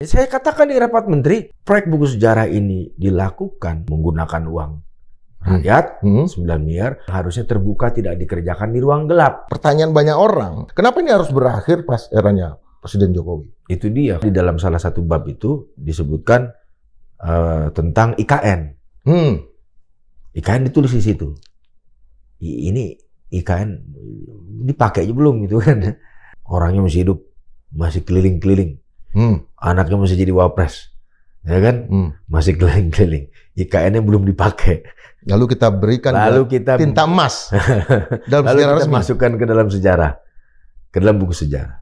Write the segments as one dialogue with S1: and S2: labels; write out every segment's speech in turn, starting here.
S1: Saya katakan di rapat menteri, proyek buku sejarah ini dilakukan menggunakan uang rakyat, 9 miliar, harusnya terbuka, tidak dikerjakan di ruang gelap.
S2: Pertanyaan banyak orang, kenapa ini harus berakhir pas eranya Presiden Jokowi?
S1: Itu dia, di dalam salah satu bab itu disebutkan tentang IKN. IKN ditulis di situ. Ini IKN dipakai aja belum gitu kan. Orangnya masih hidup, masih keliling-keliling. Anaknya masih jadi wapres, ya kan? Masih keliling-keliling. IKN-nya belum dipakai.
S2: Lalu kita berikan tinta emas dalam
S1: lalu
S2: sejarah
S1: kita
S2: resmi.
S1: Masukkan ke dalam sejarah, ke dalam buku sejarah.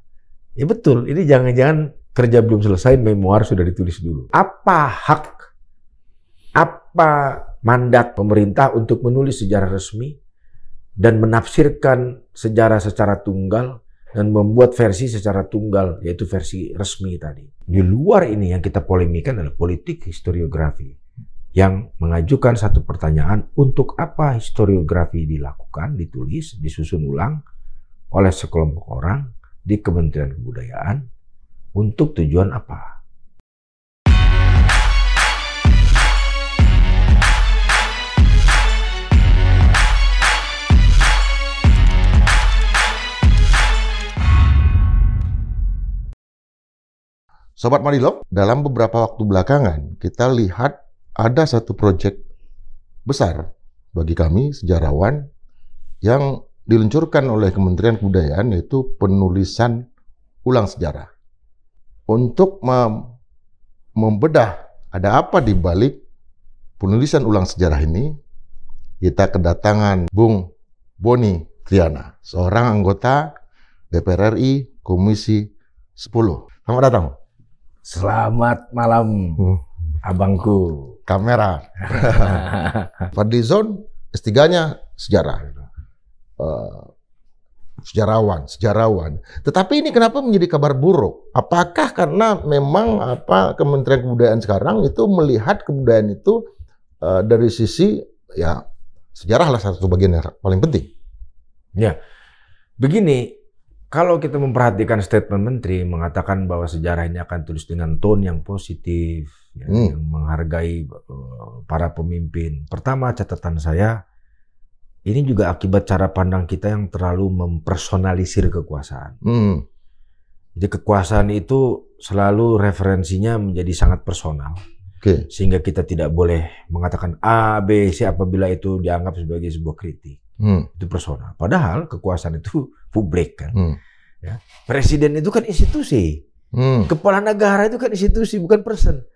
S1: Ya betul, ini jangan-jangan kerja belum selesai, memoir sudah ditulis dulu. Apa hak, apa mandat pemerintah untuk menulis sejarah resmi dan menafsirkan sejarah secara tunggal dan membuat versi secara tunggal, yaitu versi resmi tadi. Di luar ini yang kita polemikan adalah politik historiografi yang mengajukan satu pertanyaan, untuk apa historiografi dilakukan, ditulis, disusun ulang oleh sekelompok orang di Kementerian Kebudayaan, untuk tujuan apa?
S2: Sobat Madilog, dalam beberapa waktu belakangan kita lihat ada satu proyek besar bagi kami sejarawan yang diluncurkan oleh Kementerian Kebudayaan, yaitu penulisan ulang sejarah. Untuk membedah ada apa di balik penulisan ulang sejarah ini, kita kedatangan Bung Boni Triana, seorang anggota DPR RI Komisi 10. Selamat datang.
S1: Selamat malam, abangku.
S2: Kamera. Fadlizon S3-nya sejarah. Sejarawan. Tetapi ini kenapa menjadi kabar buruk? Apakah karena memang Kementerian Kebudayaan sekarang itu melihat kebudayaan itu dari sisi ya sejarah lah satu bagian yang paling penting?
S1: Ya, begini. Kalau kita memperhatikan statement Menteri mengatakan bahwa sejarah ini akan tulis dengan tone yang positif, ya, yang menghargai para pemimpin. Pertama, catatan saya, ini juga akibat cara pandang kita yang terlalu mempersonalisir kekuasaan. Jadi kekuasaan itu selalu referensinya menjadi sangat personal. Sehingga kita tidak boleh mengatakan A, B, C apabila itu dianggap sebagai sebuah kritik. Itu personal. Padahal kekuasaan itu publik kan. Ya. Presiden itu kan institusi. Kepala negara itu kan institusi, bukan person.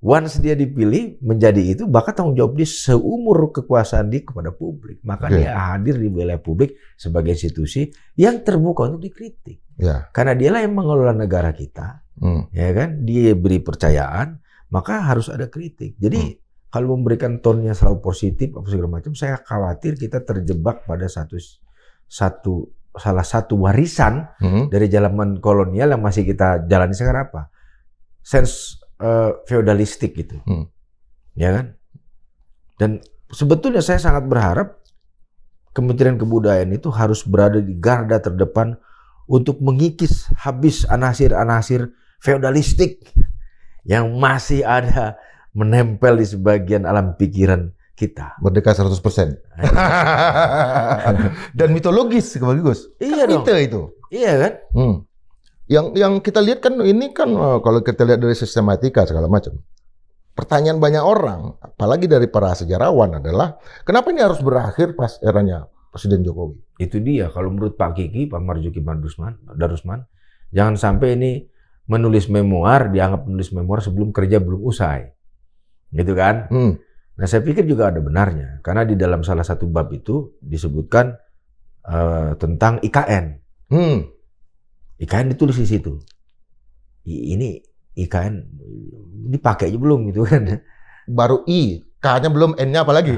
S1: Once dia dipilih menjadi itu, bahkan tanggung jawab dia seumur kekuasaan dia kepada publik. Maka dia hadir di wilayah publik sebagai institusi yang terbuka untuk dikritik. Karena dialah yang mengelola negara kita. Ya kan? Dia beri percayaan, maka harus ada kritik. Jadi kalau memberikan tone-nya selalu positif apa segala macam, saya khawatir kita terjebak pada salah satu warisan dari zaman kolonial yang masih kita jalani sekarang apa? Sense feodalistik gitu. Ya kan? Dan sebetulnya saya sangat berharap Kementerian Kebudayaan itu harus berada di garda terdepan untuk mengikis habis anasir-anasir feodalistik yang masih ada menempel di sebagian alam pikiran kita.
S2: Merdeka 100%. Dan mitologis, bagus.
S1: Iya dong.
S2: Mite itu.
S1: Iya kan?
S2: Yang kita lihat kan ini kan kalau kita lihat dari sistematika segala macam. Pertanyaan banyak orang, apalagi dari para sejarawan adalah kenapa ini harus berakhir pas eranya Presiden Jokowi?
S1: Itu dia. Kalau menurut Pak Kiki, Pak Marzuki Darusman, jangan sampai ini menulis memoir dianggap menulis memoir sebelum kerja belum usai. Gitu kan? Nah, saya pikir juga ada benarnya. Karena di dalam salah satu bab itu disebutkan tentang IKN. IKN ditulis di situ. Ini IKN dipakai aja belum gitu kan?
S2: Baru I, K-nya belum, N-nya apalagi?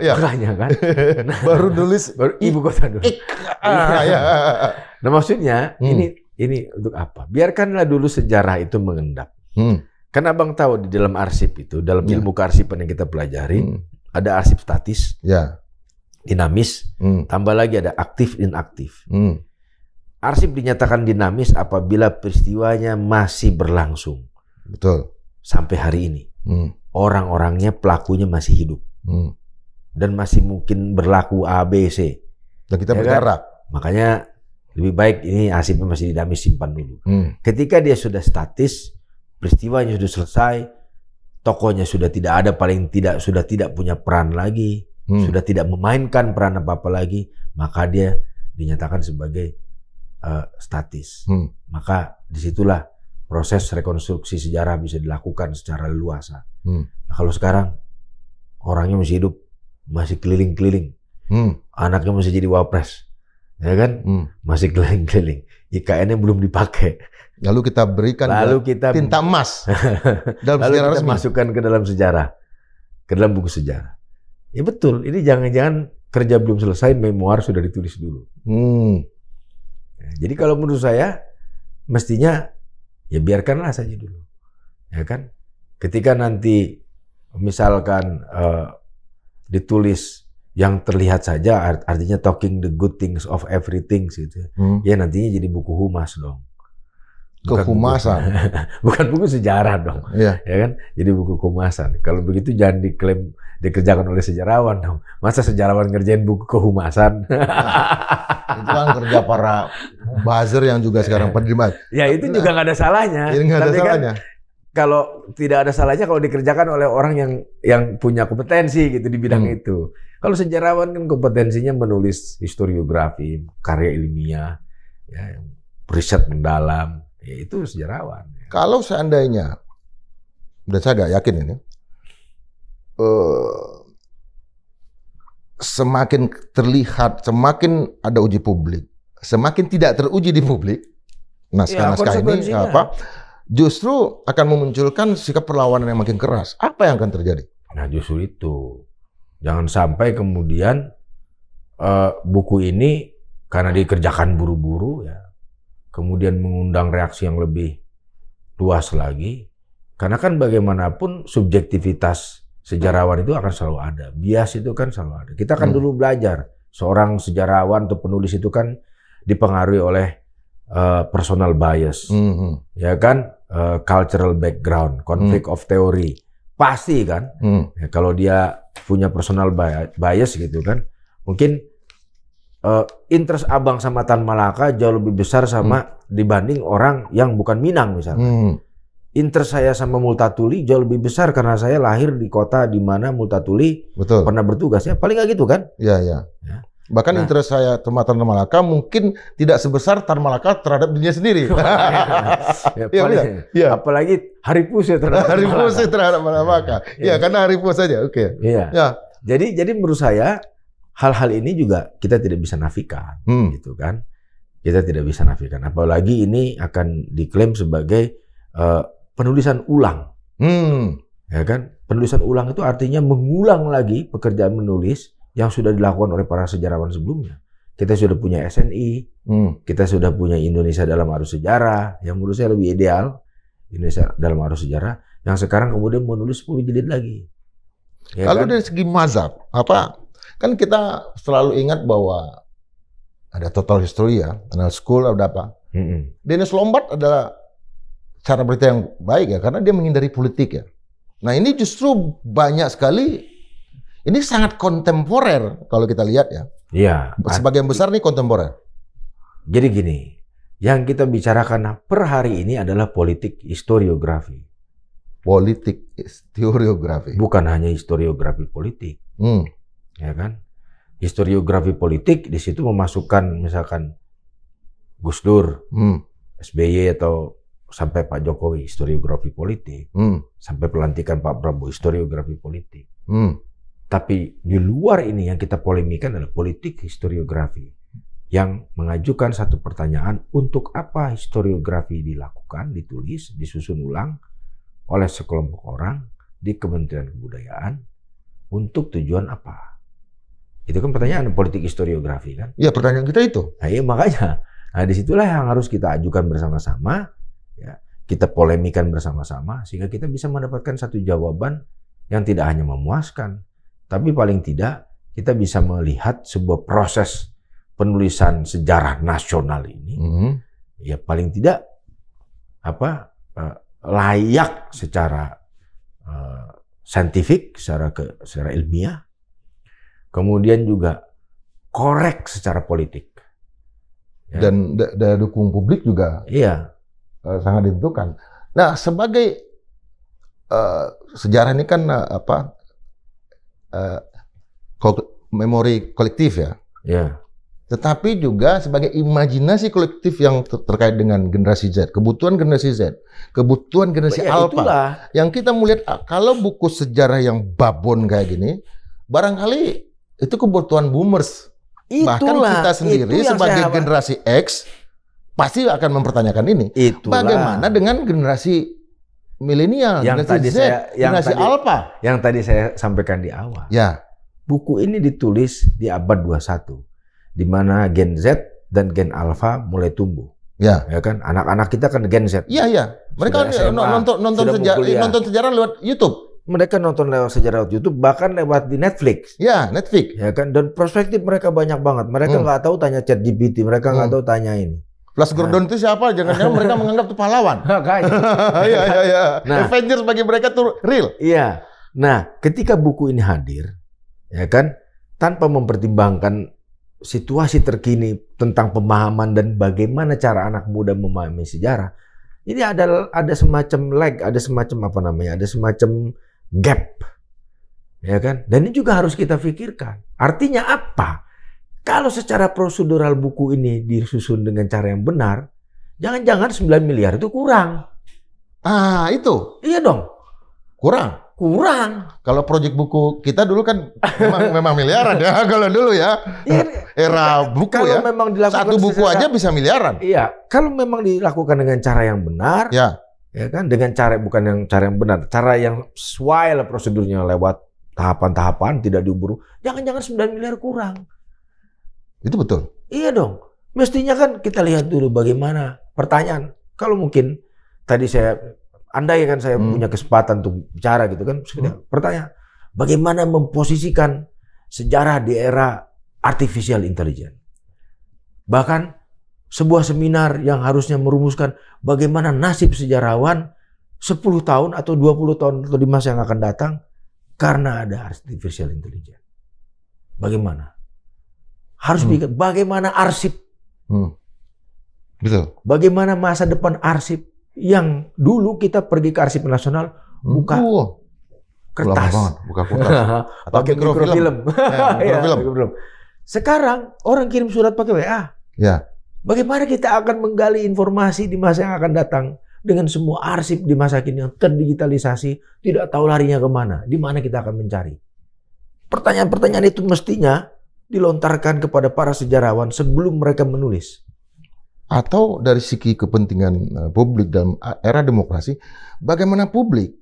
S1: Ya. Makanya kan? Nah,
S2: baru nulis
S1: ibu kota dulu. Nah, maksudnya ini untuk apa? Biarkanlah dulu sejarah itu mengendap. Karena Abang tahu di dalam arsip itu, dalam ilmu kearsipan yang kita pelajari, ada arsip statis, dinamis, tambah lagi ada aktif, inaktif. Arsip dinyatakan dinamis apabila peristiwanya masih berlangsung.
S2: Betul.
S1: Sampai hari ini. Orang-orangnya, pelakunya masih hidup. Dan masih mungkin berlaku A, B, C.
S2: Dan kita berjarak.
S1: Kan? Makanya lebih baik ini arsipnya masih didami, simpan dulu. Ketika dia sudah statis, peristiwanya sudah selesai, tokohnya sudah tidak ada, paling tidak sudah tidak punya peran lagi, sudah tidak memainkan peran apa-apa lagi, maka dia dinyatakan sebagai statis. Maka disitulah proses rekonstruksi sejarah bisa dilakukan secara leluasa. Nah, kalau sekarang orangnya masih hidup, masih keliling-keliling, anaknya masih jadi wapres, ya kan? Masih keliling-keliling, IKN-nya belum dipakai.
S2: Lalu kita berikan tinta emas dalam
S1: lalu
S2: sejarah
S1: kita
S2: resmi.
S1: Masukkan ke dalam sejarah, ke dalam buku sejarah. Ya betul, ini jangan-jangan kerja belum selesai, memoir sudah ditulis dulu. Ya, jadi kalau menurut saya, mestinya ya biarkanlah saja dulu, ya kan? Ketika nanti misalkan ditulis yang terlihat saja, artinya talking the good things of everything gitu. Ya nantinya jadi buku humas dong.
S2: Kehumasan.
S1: Bukan buku sejarah dong.
S2: Iya.
S1: Ya kan? Jadi buku kehumasan. Kalau begitu jangan diklaim dikerjakan oleh sejarawan dong. Masa sejarawan ngerjain buku kehumasan?
S2: Itu kan kerja para buzzer yang juga sekarang penerima.
S1: Ya itu juga nggak ada salahnya.
S2: Ini nggak ada
S1: tapi
S2: salahnya.
S1: Kan, kalau tidak ada salahnya kalau dikerjakan oleh orang yang punya kompetensi gitu di bidang itu. Kalau sejarawan kan kompetensinya menulis historiografi, karya ilmiah, ya, riset mendalam, ya itu sejarawan.
S2: Kalau seandainya, dan saya agak yakin ini, semakin terlihat, semakin ada uji publik, semakin tidak teruji di publik, naskah-naskah ini apa? Justru akan memunculkan sikap perlawanan yang makin keras. Apa yang akan terjadi?
S1: Nah justru itu. Jangan sampai kemudian buku ini karena dikerjakan buru-buru ya, kemudian mengundang reaksi yang lebih luas lagi. Karena kan bagaimanapun subjektivitas sejarawan itu akan selalu ada. Bias itu kan selalu ada. Kita kan dulu belajar, seorang sejarawan atau penulis itu kan dipengaruhi oleh personal bias, ya kan, cultural background, conflict of theory, pasti kan. Ya, kalau dia punya personal bias gitu kan, mungkin interest abang sama Tan Malaka jauh lebih besar sama dibanding orang yang bukan Minang misalnya. Interest saya sama Multatuli jauh lebih besar karena saya lahir di kota di mana Multatuli pernah bertugas, ya paling nggak gitu kan?
S2: Iya, iya. Ya. Bahkan interest saya sama Tan Malaka mungkin tidak sebesar Tan Malaka terhadap dirinya sendiri.
S1: Ya, apalagi Hari Puse terhadap
S2: Hari Puse terhadap Malaka. Ya, karena Hari Puse saja. Oke.
S1: Iya. Ya. Jadi menurut saya hal-hal ini juga kita tidak bisa nafikan, gitu kan? Kita tidak bisa nafikan. Apalagi ini akan diklaim sebagai penulisan ulang, ya kan? Penulisan ulang itu artinya mengulang lagi pekerjaan menulis yang sudah dilakukan oleh para sejarawan sebelumnya. Kita sudah punya SNI, kita sudah punya Indonesia dalam Arus Sejarah, yang menurut saya lebih ideal, Indonesia dalam Arus Sejarah, yang sekarang kemudian menulis 10 jilid lagi. Ya
S2: kalau
S1: kan?
S2: dari segi mazhab, apa? Kan kita selalu ingat bahwa ada total history ya, ada school, ada apa. Dennis Lombard adalah cara berita yang baik ya, karena dia menghindari politik ya. Nah ini justru banyak sekali. Ini sangat kontemporer kalau kita lihat ya. Iya. Sebagian besar nih kontemporer.
S1: Jadi gini, yang kita bicarakan per hari ini adalah politik historiografi.
S2: Politik historiografi.
S1: Bukan hanya historiografi politik. Ya kan? Historiografi politik di situ memasukkan misalkan Gus Dur, SBY atau sampai Pak Jokowi, historiografi politik. Sampai pelantikan Pak Prabowo, historiografi politik. Tapi di luar ini yang kita polemikan adalah politik historiografi yang mengajukan satu pertanyaan, untuk apa historiografi dilakukan, ditulis, disusun ulang oleh sekelompok orang di Kementerian Kebudayaan, untuk tujuan apa? Itu kan pertanyaan politik historiografi kan?
S2: Iya, pertanyaan kita itu.
S1: Nah, iya makanya, nah disitulah yang harus kita ajukan bersama-sama, ya, kita polemikan bersama-sama sehingga kita bisa mendapatkan satu jawaban yang tidak hanya memuaskan, tapi paling tidak kita bisa melihat sebuah proses penulisan sejarah nasional ini, ya paling tidak layak secara saintifik, secara ilmiah, kemudian juga korek secara politik. Ya.
S2: Dan daya dukung publik juga sangat ditentukan. Nah, sebagai sejarah ini kan memori kolektif ya.
S1: Ya.
S2: Tetapi juga sebagai imajinasi kolektif yang terkait dengan generasi Z, kebutuhan generasi Z, kebutuhan generasi Alpha. Itulah. Yang kita melihat kalau buku sejarah yang babon kayak gini, barangkali itu kebutuhan boomers.
S1: Itulah,
S2: bahkan kita sendiri sebagai generasi X pasti akan mempertanyakan ini.
S1: Itulah.
S2: Bagaimana dengan generasi milenial, generasi Z, generasi Alpha?
S1: Yang tadi saya sampaikan di awal.
S2: Ya.
S1: Buku ini ditulis di abad 21. Di mana Gen Z dan Gen Alpha mulai tumbuh.
S2: Ya
S1: kan? Anak-anak kita kan Gen Z.
S2: Iya. Mereka nonton sejarah lewat YouTube.
S1: Mereka nonton lewat sejarah lewat YouTube, bahkan lewat di Netflix.
S2: Ya, Netflix.
S1: Ya kan? Dan perspektif mereka banyak banget. Mereka nggak tahu tanya ChatGPT, mereka nggak tahu tanya ini.
S2: Flash Gordon itu siapa? Jangan-jangan mereka menganggap itu pahlawan. Iya. Nah, Avengers bagi mereka tuh real.
S1: Iya. Nah, ketika buku ini hadir, ya kan, tanpa mempertimbangkan situasi terkini tentang pemahaman dan bagaimana cara anak muda memahami sejarah, ini ada semacam lag, ada semacam ada semacam gap, ya kan? Dan ini juga harus kita pikirkan. Artinya apa? Kalau secara prosedural buku ini disusun dengan cara yang benar, jangan-jangan 9 miliar itu kurang.
S2: Itu.
S1: Iya dong.
S2: Kurang. Kalau proyek buku kita dulu kan memang miliaran ya. Kalau dulu ya, era buku kalau ya. Memang dilakukan satu buku aja bisa miliaran.
S1: Iya. Kalau memang dilakukan dengan cara yang benar, ya kan, dengan cara bukan cara yang benar, cara yang sesuai lah prosedurnya lewat tahapan-tahapan, tidak diubur. Jangan-jangan 9 miliar kurang.
S2: Itu betul.
S1: Iya dong. Mestinya kan kita lihat dulu bagaimana pertanyaan. Kalau mungkin tadi andai kan saya punya kesempatan untuk bicara gitu kan, pertanyaan, bagaimana memposisikan sejarah di era artificial intelligence? Bahkan sebuah seminar yang harusnya merumuskan bagaimana nasib sejarawan 10 tahun atau 20 tahun atau di masa yang akan datang karena ada artificial intelligence. Bagaimana? Harus pikir bagaimana arsip.
S2: Betul.
S1: Bagaimana masa depan arsip? Yang dulu kita pergi ke Arsip Nasional buka kertas,
S2: buka kertas,
S1: pakai mikrofilm. Mikrofilm. Sekarang orang kirim surat pakai WA.
S2: Ya.
S1: Bagaimana kita akan menggali informasi di masa yang akan datang dengan semua arsip di masa kini yang terdigitalisasi, tidak tahu larinya kemana, di mana kita akan mencari? Pertanyaan-pertanyaan itu mestinya dilontarkan kepada para sejarawan sebelum mereka menulis.
S2: Atau dari segi kepentingan publik dalam era demokrasi, bagaimana publik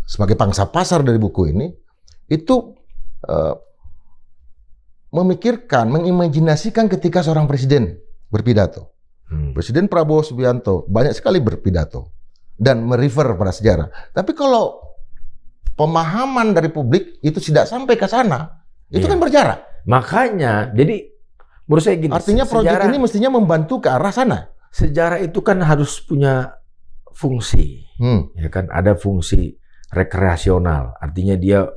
S2: sebagai pangsa pasar dari buku ini itu memikirkan, mengimajinasikan ketika seorang presiden berpidato. Presiden Prabowo Subianto banyak sekali berpidato dan merefer pada sejarah. Tapi kalau pemahaman dari publik itu tidak sampai ke sana, itu kan berjarak.
S1: Makanya, jadi menurut saya gini,
S2: artinya proyek ini mestinya membantu ke arah sana.
S1: Sejarah itu kan harus punya fungsi, ya kan? Ada fungsi rekreasional, artinya dia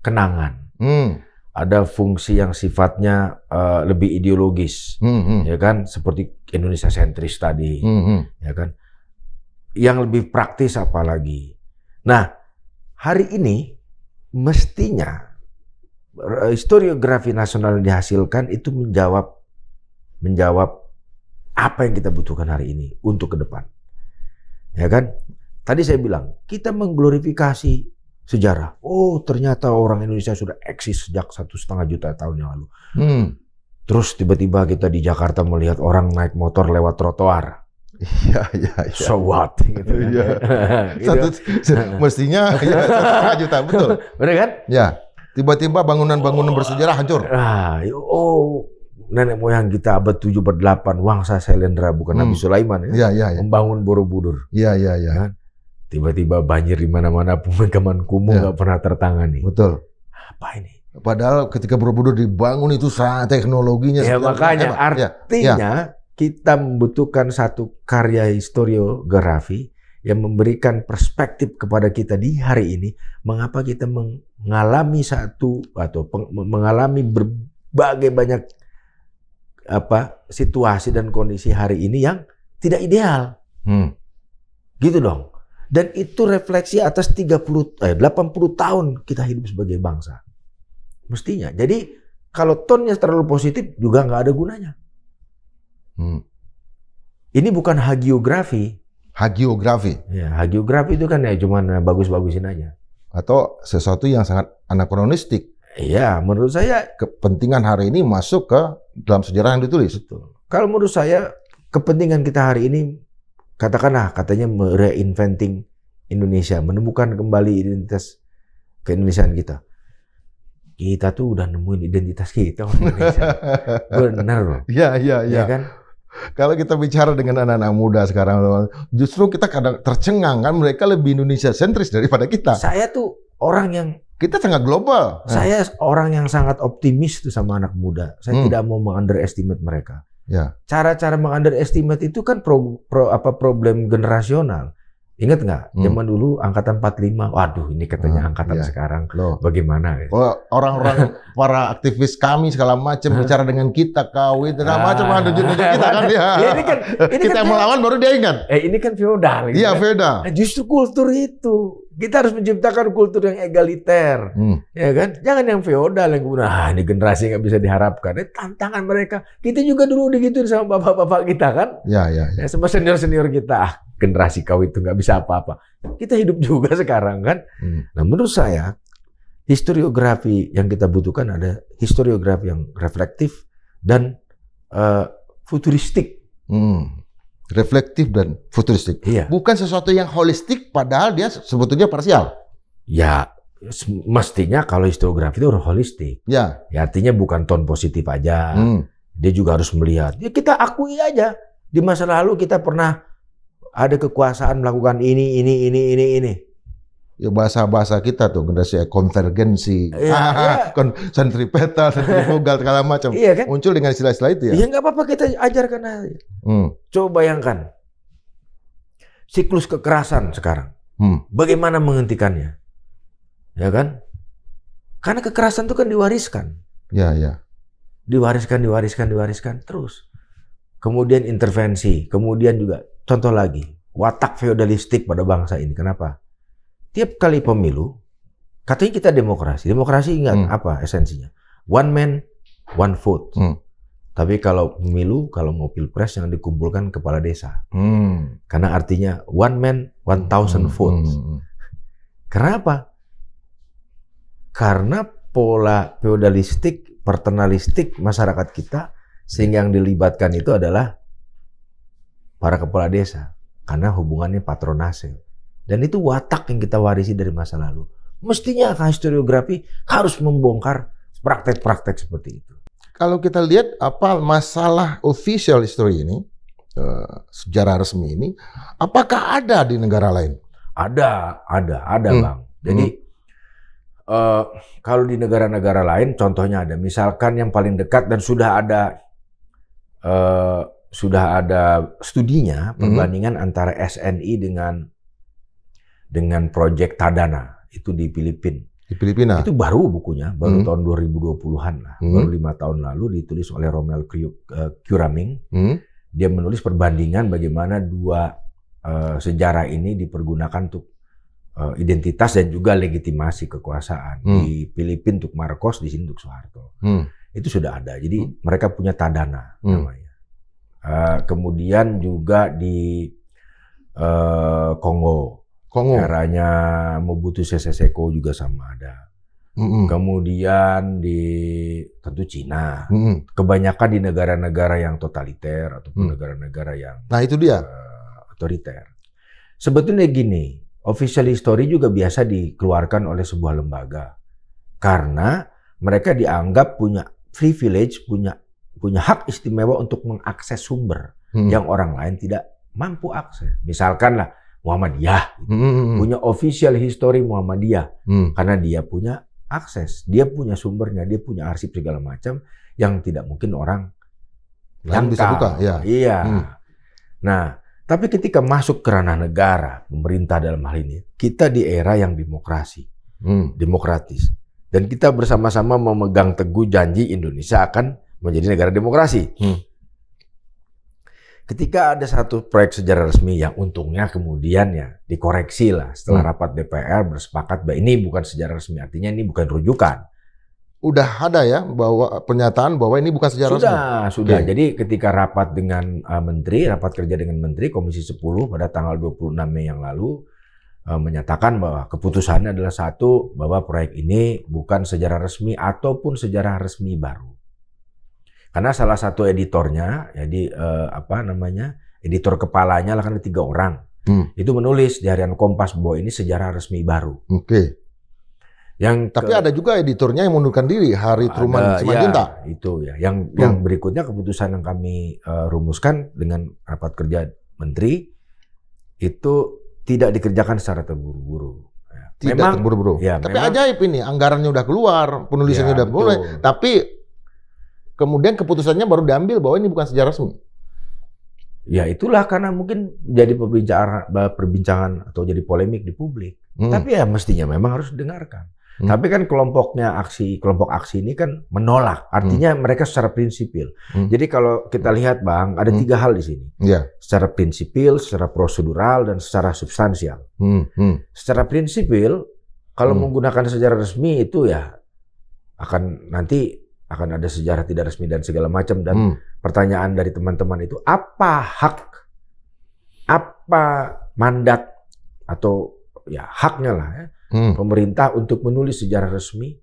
S1: kenangan. Ada fungsi yang sifatnya lebih ideologis, ya kan? Seperti Indonesia sentris tadi, ya kan? Yang lebih praktis apalagi. Nah, hari ini mestinya historiografi nasional yang dihasilkan itu menjawab apa yang kita butuhkan hari ini untuk ke depan. Ya kan? Tadi saya bilang, kita mengglorifikasi sejarah. Oh, ternyata orang Indonesia sudah eksis sejak 1,5 juta tahun yang lalu. Terus tiba-tiba kita di Jakarta melihat orang naik motor lewat trotoar.
S2: Iya.
S1: So what? Gitu kan?
S2: Iya. Mestinya 1,5 juta, betul.
S1: Benar kan?
S2: Ya. Tiba-tiba bangunan-bangunan bersejarah hancur.
S1: Nenek moyang kita abad 7 8 Wangsa Sailendra bukan Nabi Sulaiman ya. Membangun Borobudur.
S2: Iya.
S1: Kan? Tiba-tiba banjir di mana-mana, pemakaman kumuh nggak pernah tertangani.
S2: Betul.
S1: Apa ini?
S2: Padahal ketika Borobudur dibangun itu teknologinya.
S1: Ya makanya artinya kita membutuhkan satu karya historiografi yang memberikan perspektif kepada kita di hari ini, mengapa kita mengalami mengalami berbagai banyak situasi dan kondisi hari ini yang tidak ideal. Gitu dong. Dan itu refleksi atas 80 tahun kita hidup sebagai bangsa. Mestinya. Jadi kalau tonnya terlalu positif juga nggak ada gunanya. Ini bukan hagiografi.
S2: Hagiografi.
S1: Ya, hagiografi itu kan ya cuman bagus-bagusin aja.
S2: Atau sesuatu yang sangat anakronistik.
S1: Iya, menurut saya
S2: kepentingan hari ini masuk ke dalam sejarah yang ditulis.
S1: Betul. Kalau menurut saya kepentingan kita hari ini, katakanlah katanya reinventing Indonesia, menemukan kembali identitas keindonesiaan kita. Kita tuh udah nemuin identitas kita orang Indonesia. Benar loh.
S2: Iya.
S1: Ya kan?
S2: Kalau kita bicara dengan anak-anak muda sekarang, justru kita kadang tercengang kan, mereka lebih Indonesia sentris daripada kita.
S1: Saya tuh orang yang
S2: kita sangat global.
S1: Saya orang yang sangat optimis tuh sama anak muda. Saya tidak mau meng-underestimate mereka.
S2: Ya.
S1: Cara-cara meng-underestimate itu kan problem generasional. Ingat nggak? Zaman dulu angkatan 45, waduh ini katanya angkatan sekarang. Loh. Bagaimana?
S2: Kalau orang-orang para aktivis kami segala macam bicara dengan kita, kawin segala macam, nunjuk-nunjuk kita kan ya. Ini kita kan melawan baru dia ingat.
S1: Ini kan feodal.
S2: Iya, feodal.
S1: Justru kultur itu. Kita harus menciptakan kultur yang egaliter. Ya kan? Jangan yang feodal yang kemudian ini generasi nggak bisa diharapkan. Tantangan mereka. Kita juga dulu digituin sama bapak-bapak kita kan?
S2: Ya.
S1: Sama senior-senior kita. Generasi kau itu nggak bisa apa-apa. Kita hidup juga sekarang kan. Nah menurut saya historiografi yang kita butuhkan ada historiografi yang reflektif dan futuristik.
S2: Reflektif dan futuristik.
S1: Iya.
S2: Bukan sesuatu yang holistik, padahal dia sebetulnya parsial.
S1: Ya mestinya kalau historiografi itu holistik. Ya artinya bukan ton positif aja. Dia juga harus melihat. Ya kita akui aja di masa lalu kita pernah ada kekuasaan melakukan ini.
S2: Ya bahasa kita tuh generasi konvergensi, sentripetal, sentrifugal segala macam.
S1: Iya, kan?
S2: Muncul dengan istilah-istilah itu ya.
S1: Iya nggak apa-apa kita ajarkan aja. Coba bayangkan siklus kekerasan sekarang. Bagaimana menghentikannya? Ya kan? Karena kekerasan itu kan diwariskan.
S2: Ya.
S1: Diwariskan terus. Kemudian intervensi, kemudian juga contoh lagi, watak feodalistik pada bangsa ini. Kenapa? Tiap kali pemilu, katanya kita demokrasi. Demokrasi ingat apa esensinya? One man, one vote. Tapi kalau pemilu, kalau mau pilpres yang dikumpulkan kepala desa. Karena artinya one man, 1,000 votes. Kenapa? Karena pola feodalistik, paternalistik masyarakat kita, sehingga yang dilibatkan itu adalah para kepala desa. Karena hubungannya patronase. Dan itu watak yang kita warisi dari masa lalu. Mestinya historiografi harus membongkar praktek-praktek seperti itu.
S2: Kalau kita lihat apa masalah official history ini, sejarah resmi ini, apakah ada di negara lain?
S1: Ada Bang. Jadi kalau di negara-negara lain, contohnya ada. Misalkan yang paling dekat dan sudah ada studinya perbandingan antara SNI dengan proyek Tadana itu di Filipina.
S2: Di Filipina.
S1: Itu baru bukunya, baru tahun 2020-an lah. Baru 5 tahun lalu ditulis oleh Romel Curaming. Dia menulis perbandingan bagaimana dua sejarah ini dipergunakan untuk identitas dan juga legitimasi kekuasaan. Di Filipina untuk Marcos, di sini untuk Soeharto. Itu sudah ada. Jadi mereka punya Tadana namanya. Kemudian juga di Kongo. Eranya Mobutu Sese Seko juga sama ada. Kemudian di tentu Cina. Kebanyakan di negara-negara yang totaliter ataupun negara-negara yang
S2: itu dia
S1: otoriter. Sebetulnya gini, official history juga biasa dikeluarkan oleh sebuah lembaga karena mereka dianggap punya privilege, punya hak istimewa untuk mengakses sumber yang orang lain tidak mampu akses. Misalkan lah Muhammadiyah punya official history Muhammadiyah karena dia punya akses, dia punya sumbernya, dia punya arsip segala macam yang tidak mungkin orang
S2: bisa buka, ya.
S1: Iya. Nah, tapi ketika masuk ke ranah negara, pemerintah dalam hal ini, kita di era yang demokratis. Dan kita bersama-sama memegang teguh janji Indonesia akan menjadi negara demokrasi. Ketika ada satu proyek sejarah resmi yang untungnya kemudian ya dikoreksi lah setelah rapat DPR bersepakat bahwa ini bukan sejarah resmi, artinya ini bukan rujukan.
S2: Udah ada ya bahwa pernyataan bahwa ini bukan sejarah resmi?
S1: Sudah. Jadi ketika rapat dengan rapat kerja dengan Menteri Komisi 10 pada tanggal 26 Mei yang lalu menyatakan bahwa keputusannya adalah satu, bahwa proyek ini bukan sejarah resmi ataupun sejarah resmi baru. Karena salah satu editornya, jadi editor kepalanya lah kan ada 3 orang. Itu menulis di harian Kompas bahwa ini sejarah resmi baru.
S2: Oke. Tapi ada juga editornya yang mundurkan diri, Hari Truman Simanjuntak.
S1: Ya, itu ya. Yang berikutnya keputusan yang kami rumuskan dengan rapat kerja Menteri itu tidak dikerjakan secara terburu-buru.
S2: Tidak terburu-buru.
S1: Ya,
S2: tapi ajaib ini, anggarannya udah keluar, penulisannya udah mulai, tapi kemudian keputusannya baru diambil bahwa ini bukan sejarah resmi.
S1: Ya itulah karena mungkin jadi perbincangan atau jadi polemik di publik. Tapi ya mestinya memang harus didengarkan. Tapi kan kelompok aksi ini kan menolak. Artinya mereka secara prinsipil. Jadi kalau kita lihat Bang, ada 3 hal di sini. Secara prinsipil, secara prosedural, dan secara substansial. Secara prinsipil, kalau menggunakan sejarah resmi itu ya akan ada sejarah tidak resmi dan segala macam. Dan pertanyaan dari teman-teman itu, apa mandat atau ya haknya lah ya, pemerintah untuk menulis sejarah resmi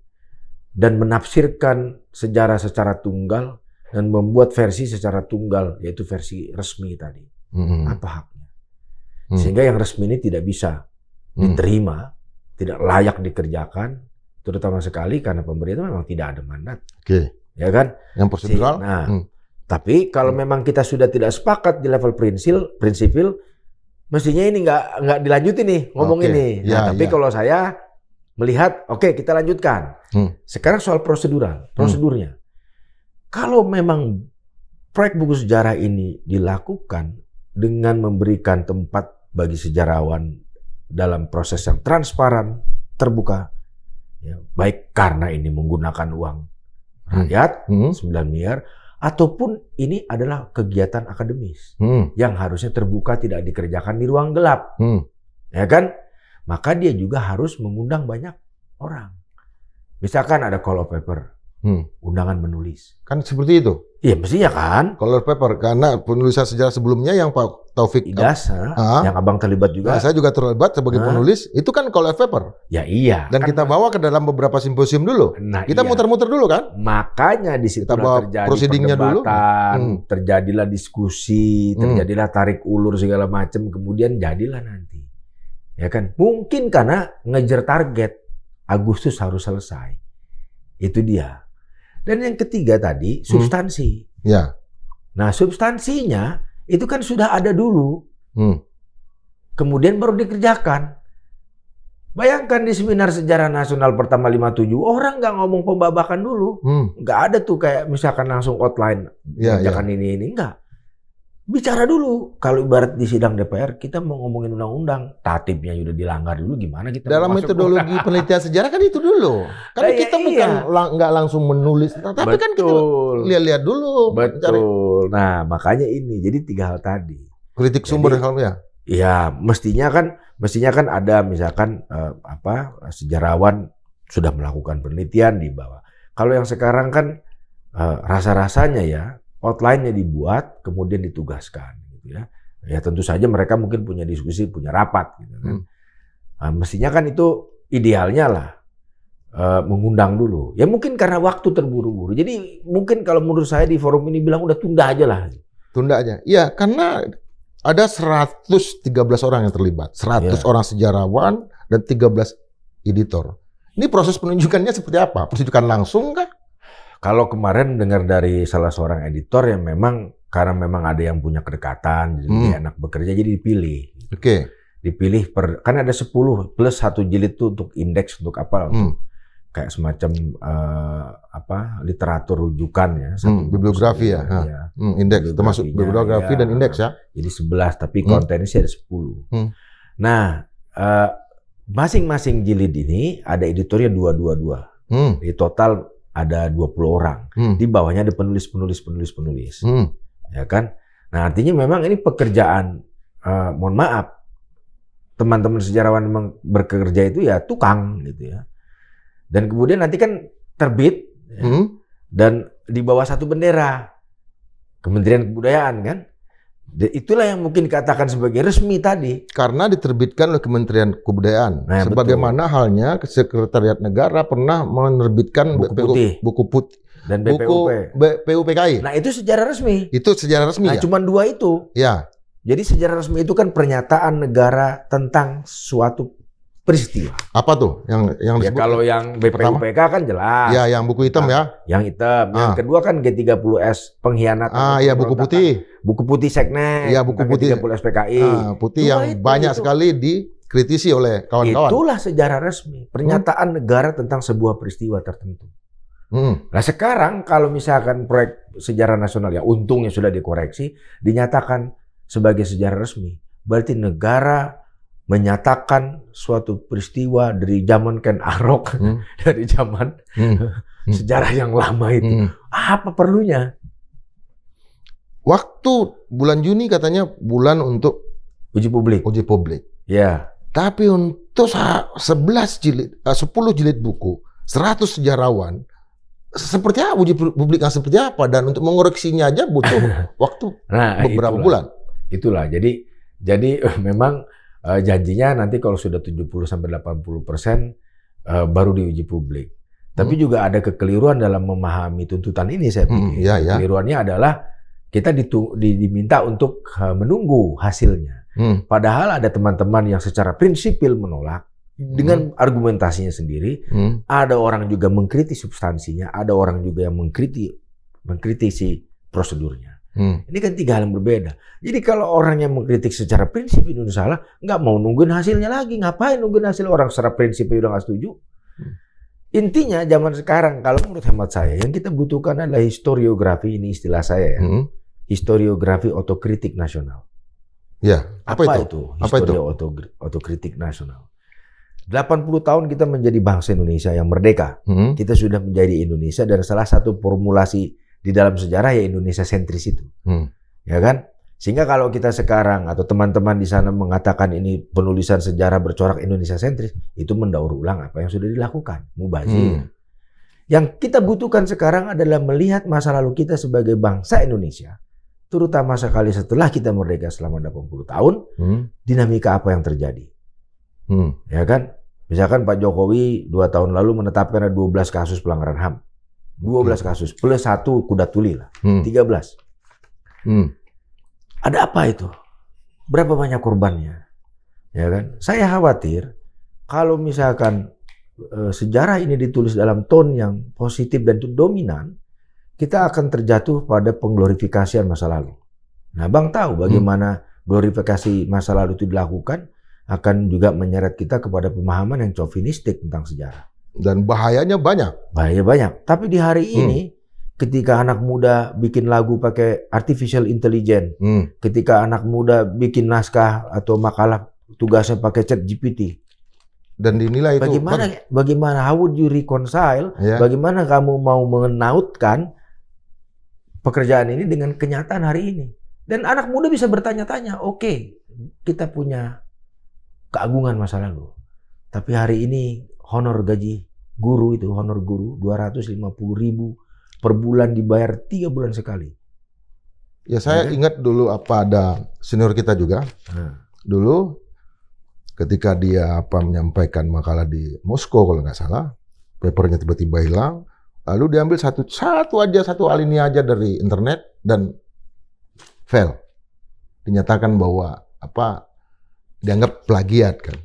S1: dan menafsirkan sejarah secara tunggal dan membuat versi secara tunggal, yaitu versi resmi tadi. Apa haknya? Sehingga yang resmi ini tidak bisa diterima, tidak layak dikerjakan, terutama sekali karena pemerintah memang tidak ada mandat. Ya kan?
S2: Yang prosedural.
S1: Tapi kalau memang kita sudah tidak sepakat di level prinsipil, mestinya ini nggak dilanjutin nih ngomong ini. Tapi kalau saya melihat, kita lanjutkan. Sekarang soal prosedurnya. Kalau memang proyek buku sejarah ini dilakukan dengan memberikan tempat bagi sejarawan dalam proses yang transparan, terbuka, ya, baik karena ini menggunakan uang rakyat 9 miliar, ataupun ini adalah kegiatan akademis yang harusnya terbuka, tidak dikerjakan di ruang gelap, ya kan? Maka dia juga harus mengundang banyak orang. Misalkan ada call of paper, undangan menulis.
S2: Kan seperti itu?
S1: Iya mestinya kan.
S2: Call of paper, karena penulisan sejarah sebelumnya yang Pak Taufik
S1: Idas, yang Abang terlibat juga.
S2: Saya juga terlibat sebagai penulis, itu kan call of paper.
S1: Ya iya.
S2: Dan kan kita bawa ke dalam beberapa simposium dulu. Kita muter-muter dulu kan?
S1: Makanya di situ terjadi perdebatan, terjadilah diskusi, terjadilah tarik ulur segala macam, kemudian jadilah nanti. Ya kan? Mungkin karena ngejar target Agustus harus selesai. Itu dia. Dan yang ketiga tadi, substansi. Nah, substansinya itu kan sudah ada dulu. Kemudian baru dikerjakan. Bayangkan di seminar sejarah nasional pertama 57, orang nggak ngomong pembabakan dulu. Nggak ada tuh kayak misalkan langsung outline. Kerjakan ini, enggak. Bicara dulu. Kalau ibarat di sidang DPR, kita mau ngomongin undang-undang, tatibnya sudah dilanggar dulu, gimana kita
S2: dalam metodologi penelitian sejarah kan itu dulu. Karena kita bukan nggak langsung menulis, tapi kan kita lihat-lihat dulu.
S1: Betul. Nah, makanya ini. Jadi 3 hal tadi.
S2: Kritik sumber ya.
S1: Iya, mestinya kan ada misalkan sejarawan sudah melakukan penelitian di bawah. Kalau yang sekarang kan rasa-rasanya ya, outline-nya dibuat, kemudian ditugaskan, gitu ya. Ya tentu saja mereka mungkin punya diskusi, punya rapat, gitu kan. Mestinya kan itu idealnya lah mengundang dulu. Ya mungkin karena waktu terburu-buru. Jadi mungkin kalau menurut saya di forum ini bilang udah tunda aja lah.
S2: Tunda aja. Iya, karena ada 113 orang yang terlibat, 100 orang sejarawan dan 13 editor. Ini proses penunjukannya seperti apa? Penunjukan langsung kah?
S1: Kalau kemarin dengar dari salah seorang editor yang memang karena memang ada yang punya kedekatan, jadi enak bekerja, jadi dipilih. Dipilih kan ada 10 plus 1 jilid tuh untuk indeks untuk apa? Untuk kayak semacam literatur rujukan ya.
S2: Bibliografi ya. Indeks, termasuk bibliografi dan indeks ya.
S1: Jadi 11, tapi kontennya sih ada 10. Nah, masing-masing jilid ini ada editornya 2. Di total ada 20 orang. Di bawahnya ada penulis. Ya kan? Nah, artinya memang ini pekerjaan, mohon maaf, teman-teman sejarawan memang bekerja itu ya tukang gitu ya. Dan kemudian nanti kan terbit ya, dan di bawah satu bendera Kementerian Kebudayaan kan. Dan itulah yang mungkin dikatakan sebagai resmi tadi.
S2: Karena diterbitkan oleh Kementerian Kebudayaan. Nah, sebagaimana halnya Sekretariat Negara pernah menerbitkan buku putih
S1: dan
S2: PUPKI.
S1: Nah, itu sejarah resmi.
S2: Itu sejarah resmi ya?
S1: Cuma 2 itu.
S2: Ya.
S1: Jadi sejarah resmi itu kan pernyataan negara tentang suatu peristiwa.
S2: Apa tuh yang
S1: ya, kalau yang BPUPK kan jelas.
S2: Ya, yang buku hitam ya.
S1: Yang hitam. Yang kedua kan G30S pengkhianatan.
S2: Ya, buku putih.
S1: Buku putih Seknek.
S2: Ya, buku putih
S1: G30S PKI.
S2: Putih yang banyak sekali dikritisi oleh kawan-kawan.
S1: Itulah sejarah resmi. Pernyataan negara tentang sebuah peristiwa tertentu. Nah, sekarang kalau misalkan proyek sejarah nasional ya untungnya sudah dikoreksi, dinyatakan sebagai sejarah resmi. Berarti negara menyatakan suatu peristiwa dari zaman Ken Arok, dari zaman sejarah yang lama itu. Apa perlunya?
S2: Waktu bulan Juni katanya bulan untuk
S1: uji publik. Ya.
S2: Tapi untuk 10 jilid buku, 100 sejarawan, seperti apa uji publik yang seperti apa, dan untuk mengoreksinya aja butuh waktu beberapa bulan.
S1: Itulah. Jadi memang janjinya nanti kalau sudah 70-80% baru diuji publik. Tapi juga ada kekeliruan dalam memahami tuntutan ini, saya pikir. Kekeliruannya adalah kita diminta untuk menunggu hasilnya. Padahal ada teman-teman yang secara prinsipil menolak dengan argumentasinya sendiri. Ada orang juga mengkritik substansinya, ada orang juga yang mengkritisi prosedurnya. Ini kan 3 hal yang berbeda. Jadi kalau orang yang mengkritik secara prinsip itu salah, nggak mau nungguin hasilnya lagi. Ngapain nungguin hasil orang secara prinsip udah nggak setuju? Intinya zaman sekarang, kalau menurut hemat saya, yang kita butuhkan adalah historiografi, ini istilah saya ya. Historiografi otokritik nasional.
S2: Ya, apa itu?
S1: Otokritik nasional. 80 tahun kita menjadi bangsa Indonesia yang merdeka. Kita sudah menjadi Indonesia, dan salah satu formulasi di dalam sejarah ya Indonesia sentris itu. Ya kan? Sehingga kalau kita sekarang atau teman-teman di sana mengatakan ini penulisan sejarah bercorak Indonesia sentris, itu mendaur ulang apa yang sudah dilakukan. Mubazir. Yang kita butuhkan sekarang adalah melihat masa lalu kita sebagai bangsa Indonesia, terutama sekali setelah kita merdeka selama 80 tahun, dinamika apa yang terjadi. Ya kan? Misalkan Pak Jokowi 2 tahun lalu menetapkan ada 12 kasus pelanggaran HAM. 12 kasus plus 1 kuda tuli lah. 13. Ada apa itu? Berapa banyak korbannya? Ya kan? Saya khawatir kalau misalkan sejarah ini ditulis dalam tone yang positif dan dominan, kita akan terjatuh pada pengglorifikasian masa lalu. Nah, Bang tahu bagaimana glorifikasi masa lalu itu dilakukan, akan juga menyeret kita kepada pemahaman yang chauvinistik tentang sejarah.
S2: Dan bahayanya banyak.
S1: Bahaya banyak. Tapi di hari ini, ketika anak muda bikin lagu pakai artificial intelligence, ketika anak muda bikin naskah atau makalah tugasnya pakai ChatGPT,
S2: dan dinilai itu
S1: bagaimana how would you reconcile? Bagaimana kamu mau menautkan pekerjaan ini dengan kenyataan hari ini? Dan anak muda bisa bertanya-tanya, oke, kita punya keagungan masa lalu, tapi hari ini honor gaji guru itu, honor guru 250.000 per bulan, dibayar 3 bulan sekali.
S2: Ya, saya ingat dulu ada senior kita juga. Dulu ketika dia menyampaikan makalah di Moskow kalau nggak salah, papernya tiba-tiba hilang, lalu diambil satu alinea aja dari internet dan fail. Dinyatakan bahwa dianggap plagiat kan.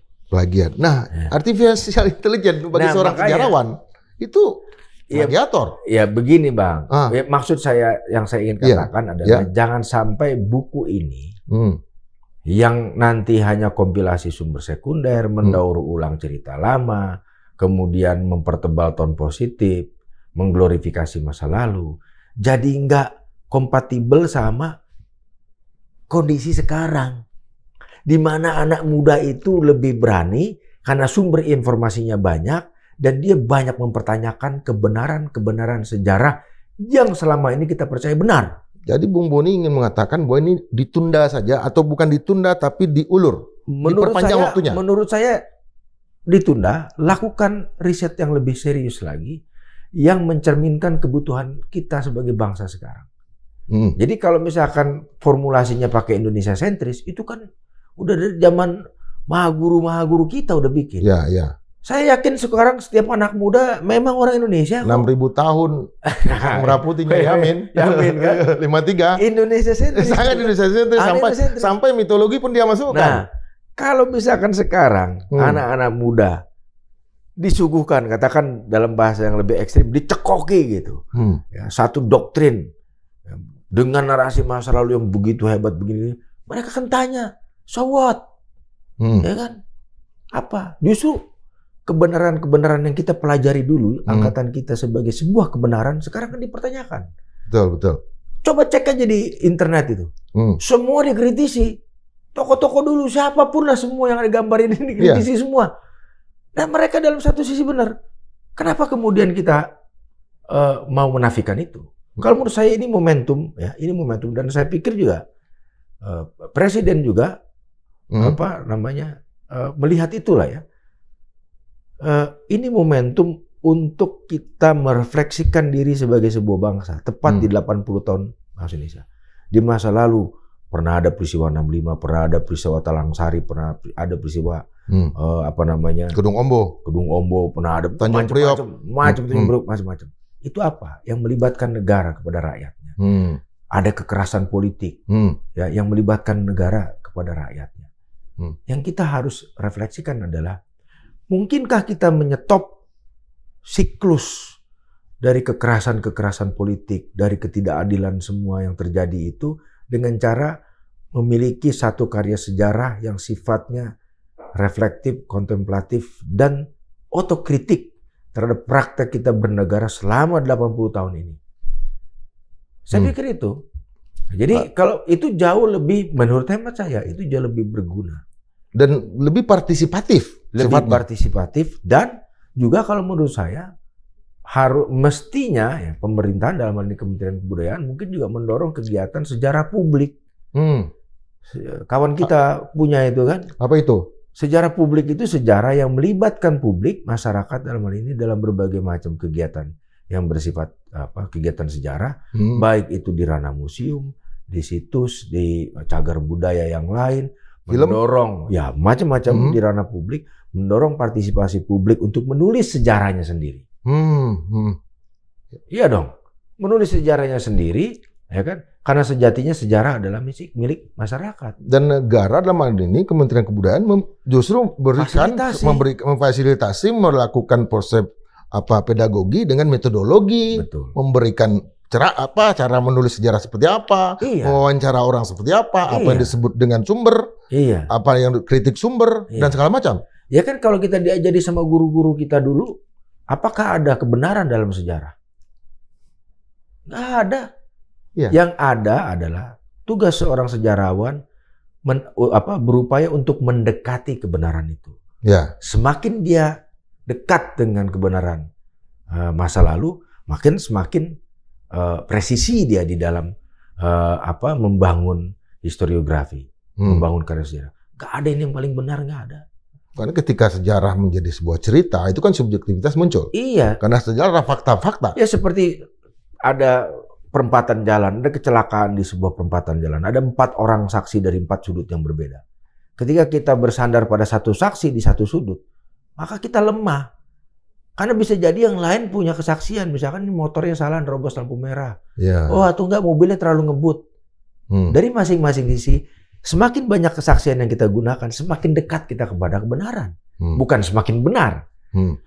S2: Nah, artificial intelligence bagi seorang sejarawan itu plagiator.
S1: Ya begini Bang, maksud saya yang saya ingin katakan adalah jangan sampai buku ini yang nanti hanya kompilasi sumber sekunder, mendaur ulang cerita lama, kemudian mempertebal tone positif, mengglorifikasi masa lalu, jadi nggak kompatibel sama kondisi sekarang, di mana anak muda itu lebih berani karena sumber informasinya banyak dan dia banyak mempertanyakan kebenaran sejarah yang selama ini kita percaya benar.
S2: Jadi Bung Boni ingin mengatakan bahwa ini ditunda saja atau bukan ditunda tapi diulur, diperpanjang waktunya.
S1: Menurut saya ditunda, lakukan riset yang lebih serius lagi yang mencerminkan kebutuhan kita sebagai bangsa sekarang. Jadi kalau misalkan formulasinya pakai Indonesia sentris, itu kan udah dari zaman mahaguru kita udah bikin.
S2: Ya, ya.
S1: Saya yakin sekarang setiap anak muda memang orang Indonesia.
S2: 6.000 tahun merah putihnya Yamin.
S1: Yamin kan?
S2: 53.
S1: Indonesia sentris.
S2: Sangat Indonesia sentris sampai mitologi pun dia masukkan.
S1: Nah, kalau misalkan sekarang anak-anak muda disuguhkan, katakan dalam bahasa yang lebih ekstrim, dicekoki gitu. Ya, satu doktrin dengan narasi masa lalu yang begitu hebat begini, mereka akan tanya, so what? Ya kan? Apa? Justru kebenaran-kebenaran yang kita pelajari dulu, angkatan kita sebagai sebuah kebenaran, sekarang kan dipertanyakan.
S2: Betul, betul.
S1: Coba cek aja di internet itu. Semua dikritisi. Toko-toko dulu, siapapun lah semua yang ada gambar ini dikritisi semua. Dan mereka dalam satu sisi benar. Kenapa kemudian kita mau menafikan itu? Kalau menurut saya ini momentum, ya, ini momentum, dan saya pikir juga presiden juga melihat itulah ya. Ini momentum untuk kita merefleksikan diri sebagai sebuah bangsa tepat di 80 tahun bangsa Indonesia. Di masa lalu pernah ada peristiwa 65, pernah ada peristiwa Talang Sari, pernah ada peristiwa
S2: Gedung Ombo,
S1: pernah ada
S2: Tanjung Priok,
S1: macam-macam. Itu apa? Yang melibatkan negara kepada rakyatnya. Ada kekerasan politik ya, yang melibatkan negara kepada rakyatnya. Yang kita harus refleksikan adalah, mungkinkah kita menyetop siklus dari kekerasan politik, dari ketidakadilan semua yang terjadi itu dengan cara memiliki satu karya sejarah yang sifatnya reflektif, kontemplatif, dan otokritik terhadap praktek kita bernegara selama 80 tahun ini. Saya pikir itu. Jadi kalau itu jauh lebih, menurut hemat saya, itu jauh lebih berguna.
S2: Dan lebih partisipatif.
S1: Lebih partisipatif, dan juga kalau menurut saya, mestinya ya, pemerintahan dalam hal ini Kementerian Kebudayaan mungkin juga mendorong kegiatan sejarah publik. Kawan kita punya itu kan.
S2: Apa itu?
S1: Sejarah publik itu sejarah yang melibatkan publik, masyarakat dalam hal ini dalam berbagai macam kegiatan yang bersifat kegiatan sejarah, baik itu di ranah museum, di situs, di cagar budaya yang lain, mendorong ya macam-macam di ranah publik, mendorong partisipasi publik untuk menulis sejarahnya sendiri. Iya dong, menulis sejarahnya sendiri, ya kan? Karena sejatinya sejarah adalah milik masyarakat.
S2: Dan negara dalam hal ini Kementerian Kebudayaan justru memfasilitasi, melakukan proses pedagogi dengan metodologi, memberikan cara menulis sejarah seperti apa, wawancara orang seperti apa yang disebut dengan sumber, apa yang kritik sumber, dan segala macam.
S1: Ya kan kalau kita diajari sama guru-guru kita dulu, apakah ada kebenaran dalam sejarah? Nggak ada. Yang ada adalah tugas seorang sejarawan berupaya untuk mendekati kebenaran itu. Semakin dia dekat dengan kebenaran masa lalu, semakin presisi dia di dalam membangun historiografi, membangun karya sejarah. Gak ada ini yang paling benar, gak ada.
S2: Karena ketika sejarah menjadi sebuah cerita, itu kan subjektivitas muncul.
S1: Iya.
S2: Karena sejarah fakta-fakta.
S1: Ya seperti ada perempatan jalan, ada kecelakaan di sebuah perempatan jalan. Ada 4 orang saksi dari 4 sudut yang berbeda. Ketika kita bersandar pada satu saksi di satu sudut, maka kita lemah. Karena bisa jadi yang lain punya kesaksian. Misalkan ini motornya salah, nerobos lampu merah. Oh, atau enggak mobilnya terlalu ngebut. Dari masing-masing sisi, semakin banyak kesaksian yang kita gunakan, semakin dekat kita kepada kebenaran. Bukan semakin benar.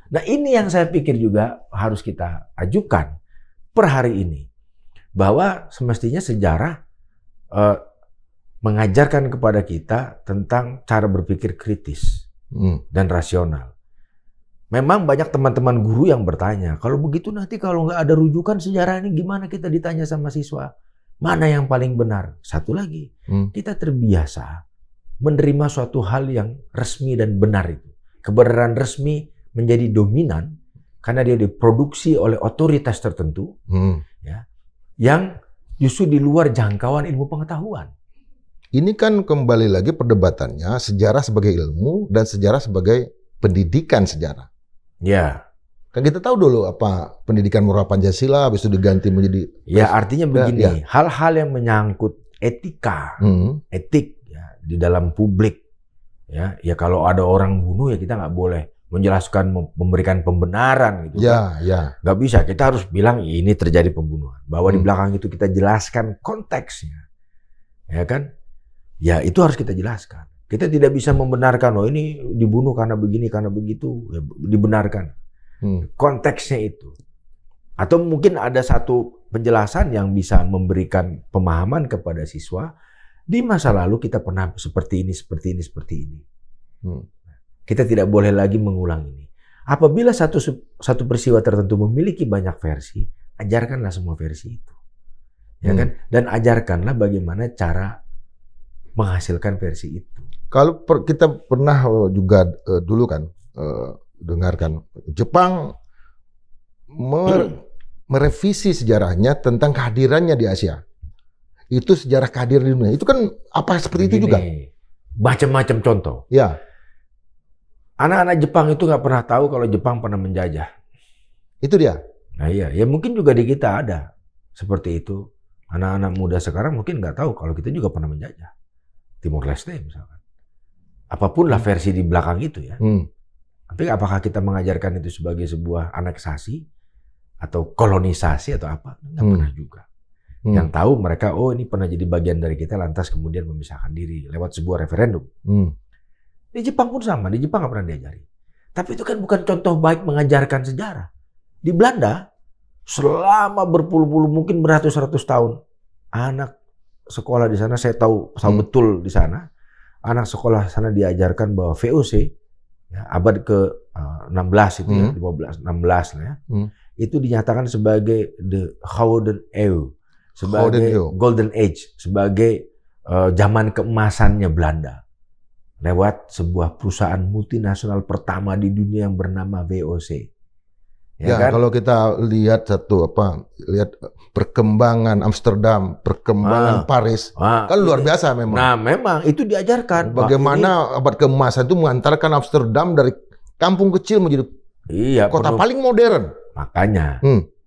S1: Nah, ini yang saya pikir juga harus kita ajukan per hari ini. Bahwa semestinya sejarah mengajarkan kepada kita tentang cara berpikir kritis dan rasional. Memang banyak teman-teman guru yang bertanya, kalau begitu nanti kalau nggak ada rujukan sejarah ini gimana kita ditanya sama siswa? Mana yang paling benar? Satu lagi, kita terbiasa menerima suatu hal yang resmi dan benar itu. Kebenaran resmi menjadi dominan karena dia diproduksi oleh otoritas tertentu, ya, yang justru di luar jangkauan ilmu pengetahuan.
S2: Ini kan kembali lagi perdebatannya sejarah sebagai ilmu dan sejarah sebagai pendidikan sejarah.
S1: Ya.
S2: Kan kita tahu dulu apa pendidikan moral Pancasila, habis itu diganti menjadi...
S1: Ya, artinya begini, hal-hal yang menyangkut etika, etik ya, di dalam publik, ya kalau ada orang bunuh ya kita nggak boleh menjelaskan, memberikan pembenaran gitu.
S2: Ya,
S1: kan. Nggak bisa, kita harus bilang ini terjadi pembunuhan. Bahwa di belakang itu kita jelaskan konteksnya, ya kan? Ya itu harus kita jelaskan. Kita tidak bisa membenarkan, oh ini dibunuh karena begini, karena begitu, ya, dibenarkan. Konteksnya itu. Atau mungkin ada satu penjelasan yang bisa memberikan pemahaman kepada siswa, di masa lalu kita pernah seperti ini, seperti ini, seperti ini. Kita tidak boleh lagi mengulang ini. Apabila satu peristiwa tertentu memiliki banyak versi, ajarkanlah semua versi itu. Ya kan? Dan ajarkanlah bagaimana cara menghasilkan versi itu.
S2: Kalau kita pernah juga dulu kan dengarkan Jepang merevisi sejarahnya tentang kehadirannya di Asia. Itu sejarah kehadiran di dunia. Itu kan apa seperti itu juga?
S1: Macam-macam contoh.
S2: Ya.
S1: Anak-anak Jepang itu nggak pernah tahu kalau Jepang pernah menjajah.
S2: Itu dia.
S1: Nah iya, ya mungkin juga di kita ada seperti itu. Anak-anak muda sekarang mungkin nggak tahu kalau kita juga pernah menjajah Timor Leste misalkan. Apapun lah versi di belakang itu ya. Tapi apakah kita mengajarkan itu sebagai sebuah aneksasi atau kolonisasi atau apa? Nggak pernah juga. Yang tahu mereka, oh ini pernah jadi bagian dari kita, lantas kemudian memisahkan diri lewat sebuah referendum. Di Jepang pun sama, di Jepang nggak pernah diajari. Tapi itu kan bukan contoh baik mengajarkan sejarah. Di Belanda, selama berpuluh-puluh, mungkin beratus-ratus tahun, anak sekolah di sana, saya tahu betul di sana, anak sekolah sana diajarkan bahwa VOC, ya, abad ke-16 itu ya, 15, 16 lah ya, itu dinyatakan sebagai the Gouden Eeuw, sebagai Golden Age, sebagai zaman keemasannya Belanda. Lewat sebuah perusahaan multinasional pertama di dunia yang bernama VOC.
S2: Ya kan? Kalau kita lihat lihat perkembangan Amsterdam, perkembangan Paris, kan luar biasa memang.
S1: Nah, memang itu diajarkan.
S2: Bagaimana abad keemasan itu mengantarkan Amsterdam dari kampung kecil menjadi kota paling modern.
S1: Makanya,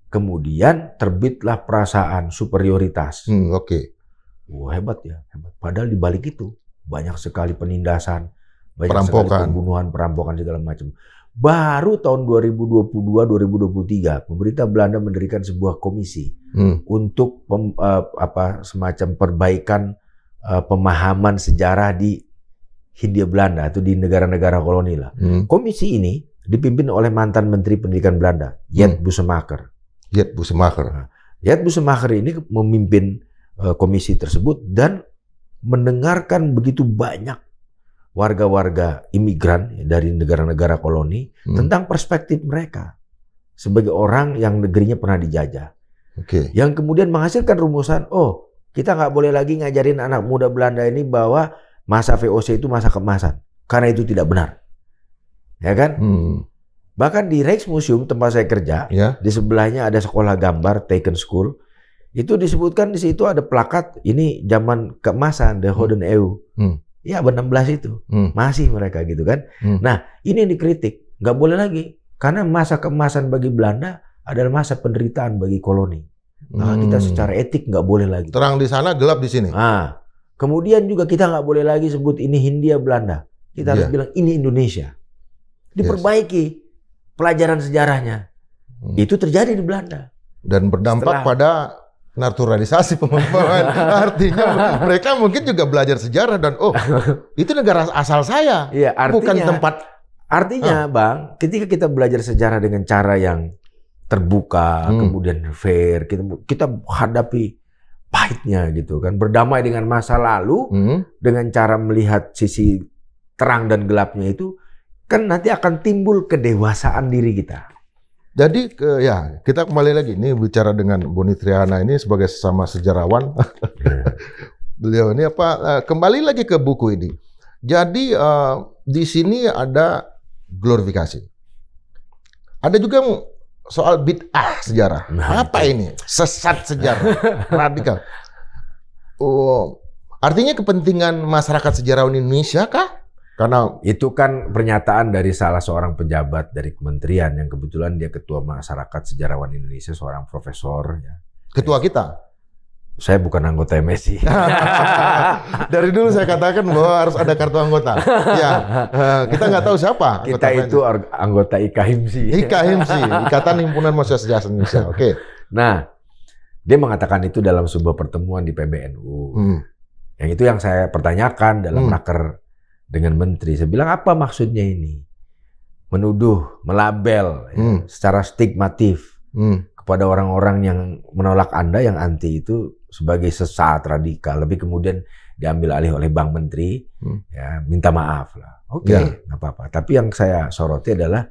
S1: kemudian terbitlah perasaan superioritas. Wah, hebat ya, hebat. Padahal di balik itu banyak sekali penindasan, banyak sekali pembunuhan, perampokan segala macam. Baru tahun 2022-2023, pemerintah Belanda mendirikan sebuah komisi untuk semacam perbaikan pemahaman sejarah di Hindia Belanda atau di negara-negara koloni lah. Komisi ini dipimpin oleh mantan Menteri Pendidikan Belanda, Jet Bussemaker.
S2: Jet Bussemaker.
S1: Jet Bussemaker ini memimpin komisi tersebut dan mendengarkan begitu banyak warga-warga imigran dari negara-negara koloni tentang perspektif mereka sebagai orang yang negerinya pernah dijajah. Yang kemudian menghasilkan rumusan, oh kita nggak boleh lagi ngajarin anak muda Belanda ini bahwa masa VOC itu masa keemasan, karena itu tidak benar. Ya kan? Bahkan di Rijksmuseum tempat saya kerja, di sebelahnya ada sekolah gambar, Taken School. Itu disebutkan di situ ada plakat, ini zaman keemasan, the Gouden Eeuw. Ya, abad 16 itu. Masih mereka gitu kan. Nah, ini yang dikritik. Nggak boleh lagi. Karena masa keemasan bagi Belanda adalah masa penderitaan bagi koloni. Nah, kita secara etik nggak boleh lagi.
S2: Terang di sana, gelap di sini.
S1: Nah, kemudian juga kita nggak boleh lagi sebut ini Hindia Belanda. Kita harus bilang ini Indonesia. Diperbaiki pelajaran sejarahnya. Itu terjadi di Belanda.
S2: Dan berdampak pada naturalisasi pemahaman. Artinya mereka mungkin juga belajar sejarah dan itu negara asal saya.
S1: Iya, artinya,
S2: bukan tempat.
S1: Artinya, Bang, ketika kita belajar sejarah dengan cara yang terbuka, kemudian fair, kita hadapi pahitnya gitu kan, berdamai dengan masa lalu dengan cara melihat sisi terang dan gelapnya itu kan nanti akan timbul kedewasaan diri kita.
S2: Jadi ya kita kembali lagi ini bicara dengan Boni Triana ini sebagai sesama sejarawan. Beliau ini kembali lagi ke buku ini. Jadi di sini ada glorifikasi. Ada juga soal bid'ah sejarah. Apa ini? Sesat sejarah, radikal. Oh, artinya kepentingan masyarakat sejarawan Indonesia kah? Karena
S1: itu kan pernyataan dari salah seorang pejabat dari kementerian yang kebetulan dia ketua masyarakat sejarawan Indonesia, seorang profesor. Ya.
S2: Ketua kita.
S1: Saya bukan anggota MSI.
S2: Dari dulu saya katakan bahwa harus ada kartu anggota. Ya, kita nggak tahu siapa.
S1: Kita itu anggota IKHIMSI.
S2: IKHIMSI, Ikatan Himpunan Mahasiswa Sejarah Indonesia. Oke.
S1: Nah, dia mengatakan itu dalam sebuah pertemuan di PBNU. Yang itu yang saya pertanyakan dalam raker dengan menteri. Saya bilang, apa maksudnya ini? Menuduh, melabel ya, secara stigmatif kepada orang-orang yang menolak Anda, yang anti itu sebagai sesat radikal. Lebih kemudian diambil alih oleh Bang Menteri, ya minta maaf lah. Oke, nggak apa-apa. Tapi yang saya soroti adalah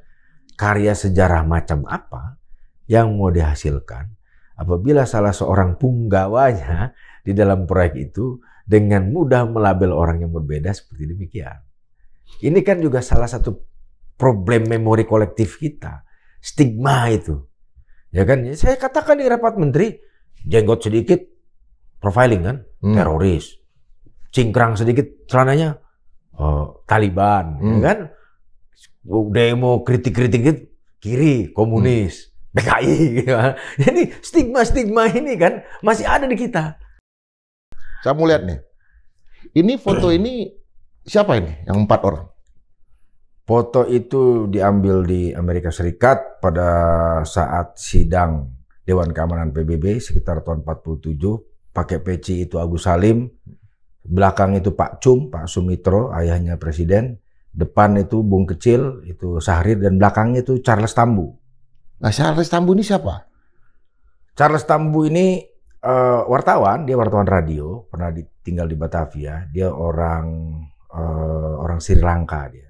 S1: karya sejarah macam apa yang mau dihasilkan apabila salah seorang punggawanya di dalam proyek itu dengan mudah melabel orang yang berbeda seperti demikian. Ini kan juga salah satu problem memori kolektif kita. Stigma itu. Ya kan? Saya katakan di rapat menteri, jenggot sedikit, profiling kan? Teroris. Cingkrang sedikit, celananya Taliban. Ya kan? Demo kritik-kritik kiri, komunis, PKI. Gitu. Jadi stigma-stigma ini kan masih ada di kita.
S2: Saya mau lihat nih. Ini foto ini siapa ini? Yang 4 orang.
S1: Foto itu diambil di Amerika Serikat pada saat sidang Dewan Keamanan PBB sekitar tahun 47. Pakai peci itu Agus Salim. Belakang itu Pak Sumitro, ayahnya presiden. Depan itu Bung Kecil, itu Syahrir. Dan belakangnya itu Charles Tambu.
S2: Nah, Charles Tambu ini siapa?
S1: Charles Tambu ini wartawan, dia wartawan radio, pernah tinggal di Batavia. Dia orang Sri Lanka dia.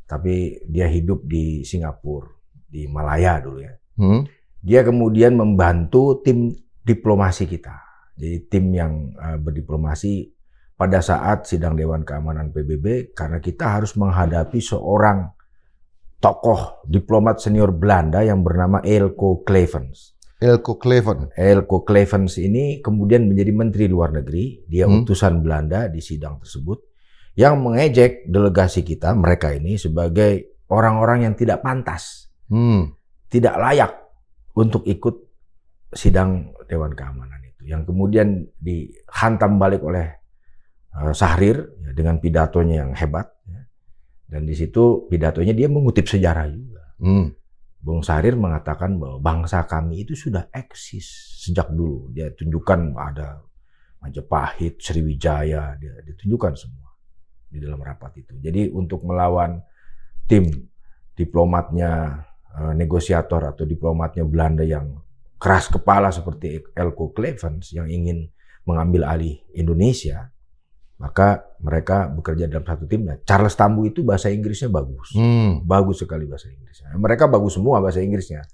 S1: Tapi dia hidup di Singapura, di Malaya dulu ya. Dia kemudian membantu tim diplomasi kita. Jadi tim yang berdiplomasi pada saat sidang Dewan Keamanan PBB karena kita harus menghadapi seorang tokoh diplomat senior Belanda yang bernama Eelco Clevens. Eelco Clevens ini kemudian menjadi Menteri Luar Negeri. Dia utusan Belanda di sidang tersebut yang mengejek delegasi kita, mereka ini sebagai orang-orang yang tidak pantas, tidak layak untuk ikut sidang Dewan Keamanan itu. Yang kemudian dihantam balik oleh Syahrir ya, dengan pidatonya yang hebat. Ya. Dan di situ pidatonya dia mengutip sejarah juga. Bung Syahrir mengatakan bahwa bangsa kami itu sudah eksis sejak dulu. Dia tunjukkan ada Majapahit, Sriwijaya, dia ditunjukkan semua di dalam rapat itu. Jadi untuk melawan tim diplomatnya, negosiator atau diplomatnya Belanda yang keras kepala seperti Eelco Clevens yang ingin mengambil alih Indonesia, maka mereka bekerja dalam satu timnya. Charles Tambu itu bahasa Inggrisnya bagus. Bagus sekali bahasa Inggrisnya. Mereka bagus semua bahasa Inggrisnya.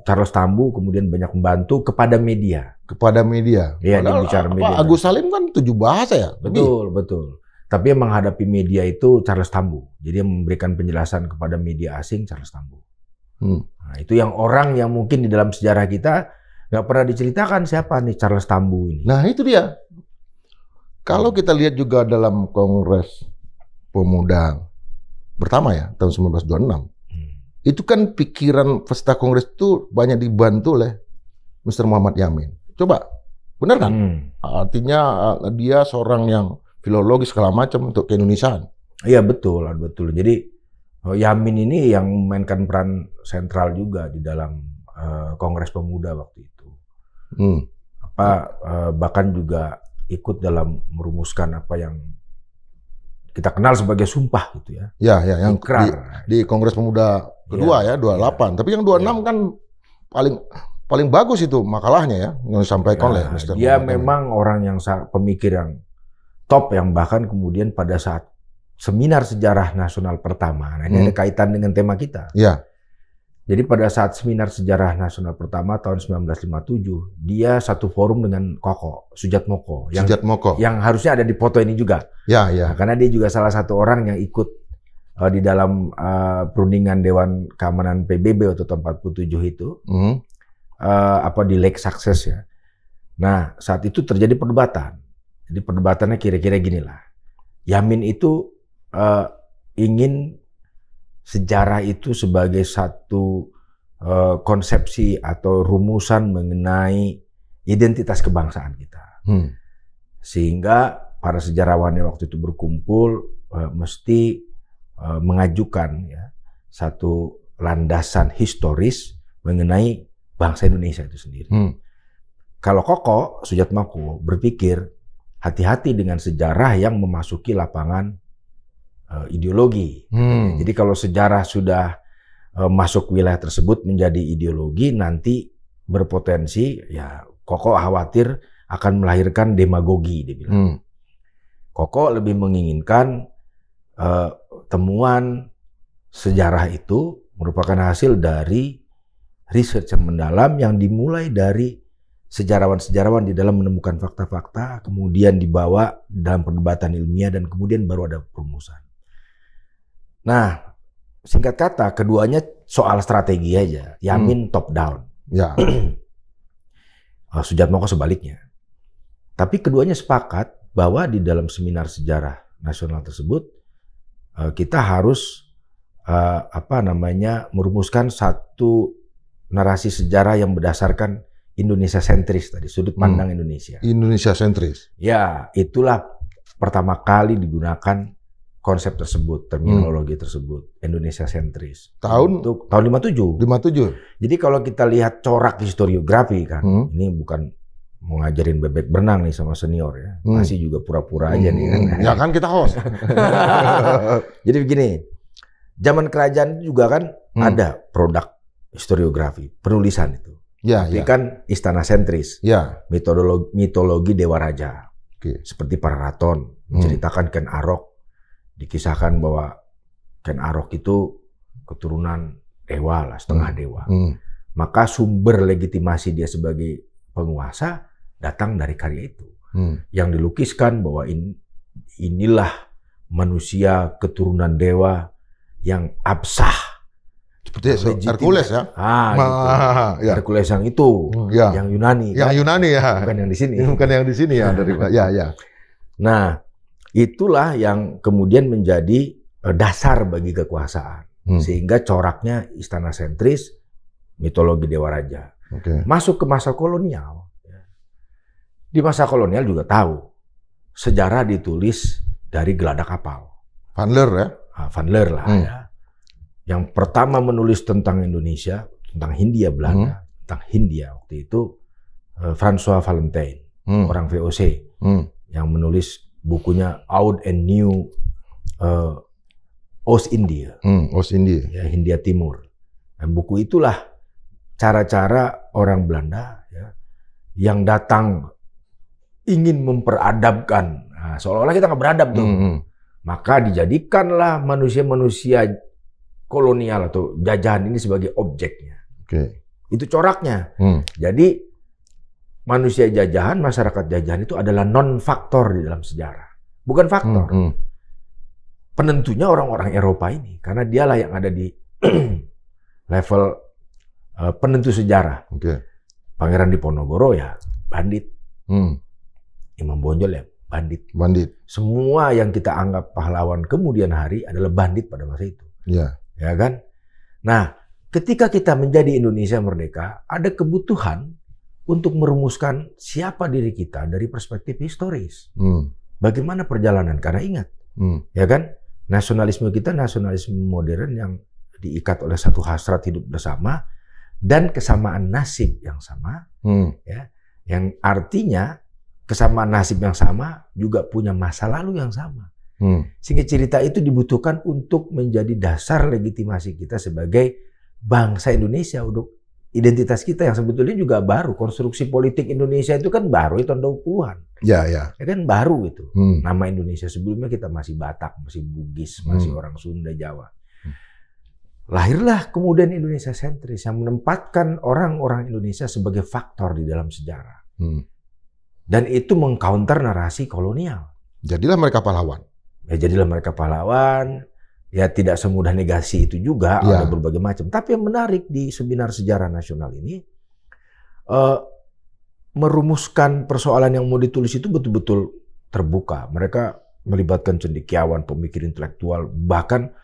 S1: Charles Tambu kemudian banyak membantu kepada media.
S2: Kepada media?
S1: Iya, dia bicara media.
S2: Agus Salim kan 7 bahasa ya?
S1: Betul. Tapi yang menghadapi media itu Charles Tambu. Jadi yang memberikan penjelasan kepada media asing Charles Tambu. Nah, itu yang orang yang mungkin di dalam sejarah kita nggak pernah diceritakan siapa nih Charles Tambu ini.
S2: Nah itu dia. Kalau kita lihat juga dalam Kongres Pemuda pertama ya, tahun 1926, itu kan pikiran peserta Kongres itu banyak dibantu oleh Mr. Muhammad Yamin. Coba, benar kan? Artinya dia seorang yang filologis segala macam untuk keindonesiaan.
S1: Iya betul. Jadi Yamin ini yang memainkan peran sentral juga di dalam Kongres Pemuda waktu itu. Bahkan juga ikut dalam merumuskan apa yang kita kenal sebagai sumpah gitu ya.
S2: Ya, yang di Kongres Pemuda kedua ya 28. Ya. Tapi yang 26 kan paling bagus itu makalahnya ya yang disampaikan oleh Mr.
S1: Dia memang orang yang pemikir yang top, yang bahkan kemudian pada saat seminar sejarah nasional pertama. Nah, ini ada kaitan dengan tema kita.
S2: Ya.
S1: Jadi pada saat seminar sejarah nasional pertama tahun 1957, dia satu forum dengan Koko, Sujatmoko, yang harusnya ada di foto ini juga.
S2: Ya, ya.
S1: Nah, karena dia juga salah satu orang yang ikut di dalam perundingan Dewan Keamanan PBB waktu tahun 47 itu, di Lake Success ya. Nah, saat itu terjadi perdebatan. Jadi perdebatannya kira-kira ginilah. Yamin itu ingin sejarah itu sebagai satu konsepsi atau rumusan mengenai identitas kebangsaan kita. Sehingga para sejarawan yang waktu itu berkumpul mesti mengajukan ya, satu landasan historis mengenai bangsa Indonesia itu sendiri. Kalau Koko, Sujatmoko berpikir hati-hati dengan sejarah yang memasuki lapangan ideologi. Jadi kalau sejarah sudah masuk wilayah tersebut menjadi ideologi, nanti berpotensi ya Koko khawatir akan melahirkan demagogi, dia bilang. Koko lebih menginginkan temuan sejarah itu merupakan hasil dari riset yang mendalam yang dimulai dari sejarawan-sejarawan di dalam menemukan fakta-fakta, kemudian dibawa dalam perdebatan ilmiah, dan kemudian baru ada perumusan. Nah, singkat kata, keduanya soal strategi aja. Yamin top down.
S2: Ya.
S1: Sujatmoko sebaliknya. Tapi keduanya sepakat bahwa di dalam seminar sejarah nasional tersebut kita harus merumuskan satu narasi sejarah yang berdasarkan Indonesia sentris tadi, sudut pandang Indonesia.
S2: Indonesia sentris.
S1: Ya, itulah pertama kali digunakan konsep tersebut, terminologi tersebut, Indonesia sentris.
S2: Tahun
S1: 57.
S2: 57.
S1: Jadi kalau kita lihat corak historiografi kan, ini bukan mau ngajarin bebek berenang nih sama senior ya. Masih juga pura-pura aja nih kan.
S2: Ya kan kita host.
S1: Jadi begini, zaman kerajaan juga kan ada produk historiografi, penulisan itu.
S2: Ya,
S1: tapi
S2: ya.
S1: kan istana sentris.
S2: Ya.
S1: Mitologi Dewa Raja. Seperti para Raton menceritakan Ken Arok, dikisahkan bahwa Ken Arok itu keturunan dewa lah, setengah dewa. Maka sumber legitimasi dia sebagai penguasa datang dari karya itu. Yang dilukiskan bahwa inilah manusia keturunan dewa yang absah.
S2: Seperti Hercules ya?
S1: Gitu. Ya. Hercules yang itu, yang Yunani.
S2: Yang kan? Yunani ya.
S1: Bukan yang di sini.
S2: Bukan yang di sini ya. Ya.
S1: Nah, itulah yang kemudian menjadi dasar bagi kekuasaan. Sehingga coraknya istana sentris, mitologi Dewa Raja. Masuk ke masa kolonial. Di masa kolonial juga tahu, sejarah ditulis dari geladak kapal.
S2: Van Leer ya?
S1: Van Leer lah ya. Yang pertama menulis tentang Indonesia, tentang Hindia Belanda, tentang Hindia waktu itu François Valentijn, orang VOC, yang menulis bukunya Oud en Nieuw Oost-India, ya, Hindia Timur. Dan buku itulah cara-cara orang Belanda ya, yang datang ingin memperadabkan, seolah-olah kita nggak beradab tuh, maka dijadikanlah manusia-manusia kolonial atau jajahan ini sebagai objeknya. Itu coraknya. Jadi manusia jajahan, masyarakat jajahan itu adalah non-faktor di dalam sejarah. Bukan faktor. Penentunya orang-orang Eropa ini. Karena dialah yang ada di level penentu sejarah. Pangeran Diponegoro ya bandit. Imam Bonjol ya bandit. Semua yang kita anggap pahlawan kemudian hari adalah bandit pada masa itu. Ya kan? Nah, ketika kita menjadi Indonesia merdeka, ada kebutuhan untuk merumuskan siapa diri kita dari perspektif historis. Bagaimana perjalanan? Karena ingat, ya kan? Nasionalisme kita nasionalisme modern yang diikat oleh satu hasrat hidup bersama dan kesamaan nasib yang sama, ya, yang artinya kesamaan nasib yang sama juga punya masa lalu yang sama. Sehingga cerita itu dibutuhkan untuk menjadi dasar legitimasi kita sebagai bangsa Indonesia identitas kita yang sebetulnya juga baru. Konstruksi politik Indonesia itu kan baru, itu tahun 20-an.
S2: Ya, ya.
S1: Ya kan baru itu. Nama Indonesia sebelumnya kita masih Batak, masih Bugis, masih orang Sunda, Jawa. Lahirlah kemudian Indonesia sentris yang menempatkan orang-orang Indonesia sebagai faktor di dalam sejarah. Dan itu mengcounter narasi kolonial.
S2: Jadilah mereka pahlawan.
S1: Ya jadilah mereka pahlawan. Ya tidak semudah negasi itu juga, ada berbagai macam. Tapi yang menarik di seminar sejarah nasional ini, merumuskan persoalan yang mau ditulis itu betul-betul terbuka. Mereka melibatkan cendekiawan, pemikir intelektual, bahkan